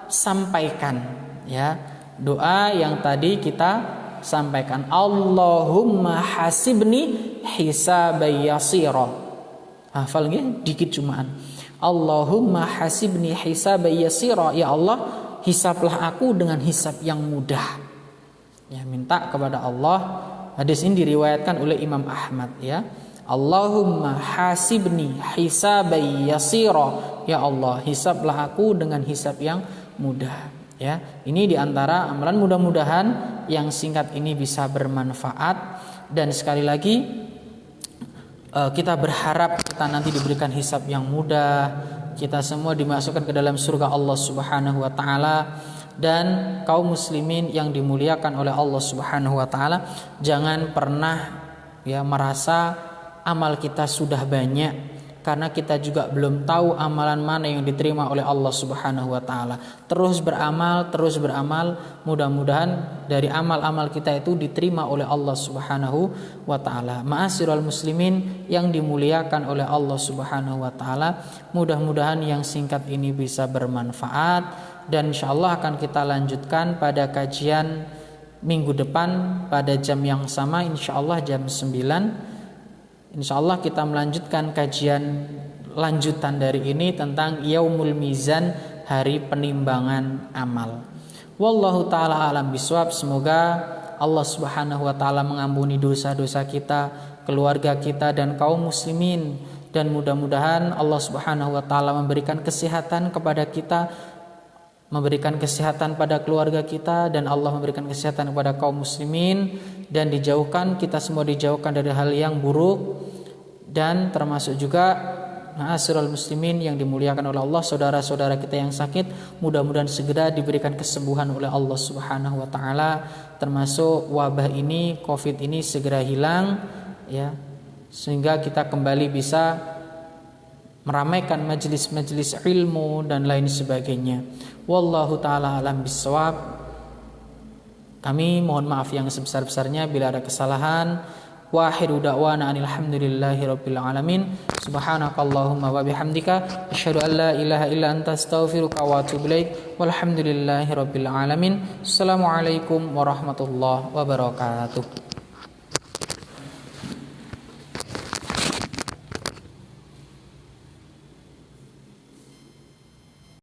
sampaikan, ya. Doa yang tadi kita sampaikan, Allahumma hasibni hisaban yasira. Hafal nggih? Dikit cumaan. Allahumma hasibni hisaban yasira. Ya Allah, hisablah aku dengan hisab yang mudah. Ya, minta kepada Allah. Hadis ini diriwayatkan oleh Imam Ahmad, ya. Allahumma hasibni hisaban yasira. Ya Allah, hisablah aku dengan hisab yang mudah. Ya, ini diantara amalan, mudah-mudahan yang singkat ini bisa bermanfaat. Dan sekali lagi kita berharap kita nanti diberikan hisab yang mudah, kita semua dimasukkan ke dalam surga Allah Subhanahu wa taala. Dan kaum muslimin yang dimuliakan oleh Allah Subhanahu wa taala, jangan pernah merasa amal kita sudah banyak, karena kita juga belum tahu amalan mana yang diterima oleh Allah Subhanahu wa taala. Terus beramal, mudah-mudahan dari amal-amal kita itu diterima oleh Allah Subhanahu wa taala. Ma'asyiral muslimin yang dimuliakan oleh Allah Subhanahu wa taala, mudah-mudahan yang singkat ini bisa bermanfaat. Dan insyaallah akan kita lanjutkan pada kajian minggu depan pada jam yang sama, insyaallah jam 9. Insyaallah kita melanjutkan kajian lanjutan dari ini tentang Yaumul Mizan, hari penimbangan amal. Wallahu taala alam bisawab. Semoga Allah Subhanahu wa taala mengampuni dosa-dosa kita, keluarga kita dan kaum muslimin, dan mudah-mudahan Allah Subhanahu wa taala memberikan kesehatan kepada kita, memberikan kesehatan pada keluarga kita, dan Allah memberikan kesehatan kepada kaum muslimin, dan kita semua dijauhkan dari hal yang buruk. Dan termasuk juga ma'asyiral muslimin yang dimuliakan oleh Allah, saudara-saudara kita yang sakit, mudah-mudahan segera diberikan kesembuhan oleh Allah Subhanahu wa taala, termasuk wabah ini, Covid ini segera hilang, ya, sehingga kita kembali bisa meramaikan majelis-majelis ilmu dan lain sebagainya. Wallahu taala alam bisawab. Kami mohon maaf yang sebesar-besarnya bila ada kesalahan. Wa akhiru da'wana alhamdulillahi rabbil alamin. Subhanakallahumma wa bihamdika asyhadu an la ilaha illa anta astaghfiruka wa atubu ilaik. Walhamdulillahi rabbil alamin. Assalamualaikum warahmatullahi wabarakatuh.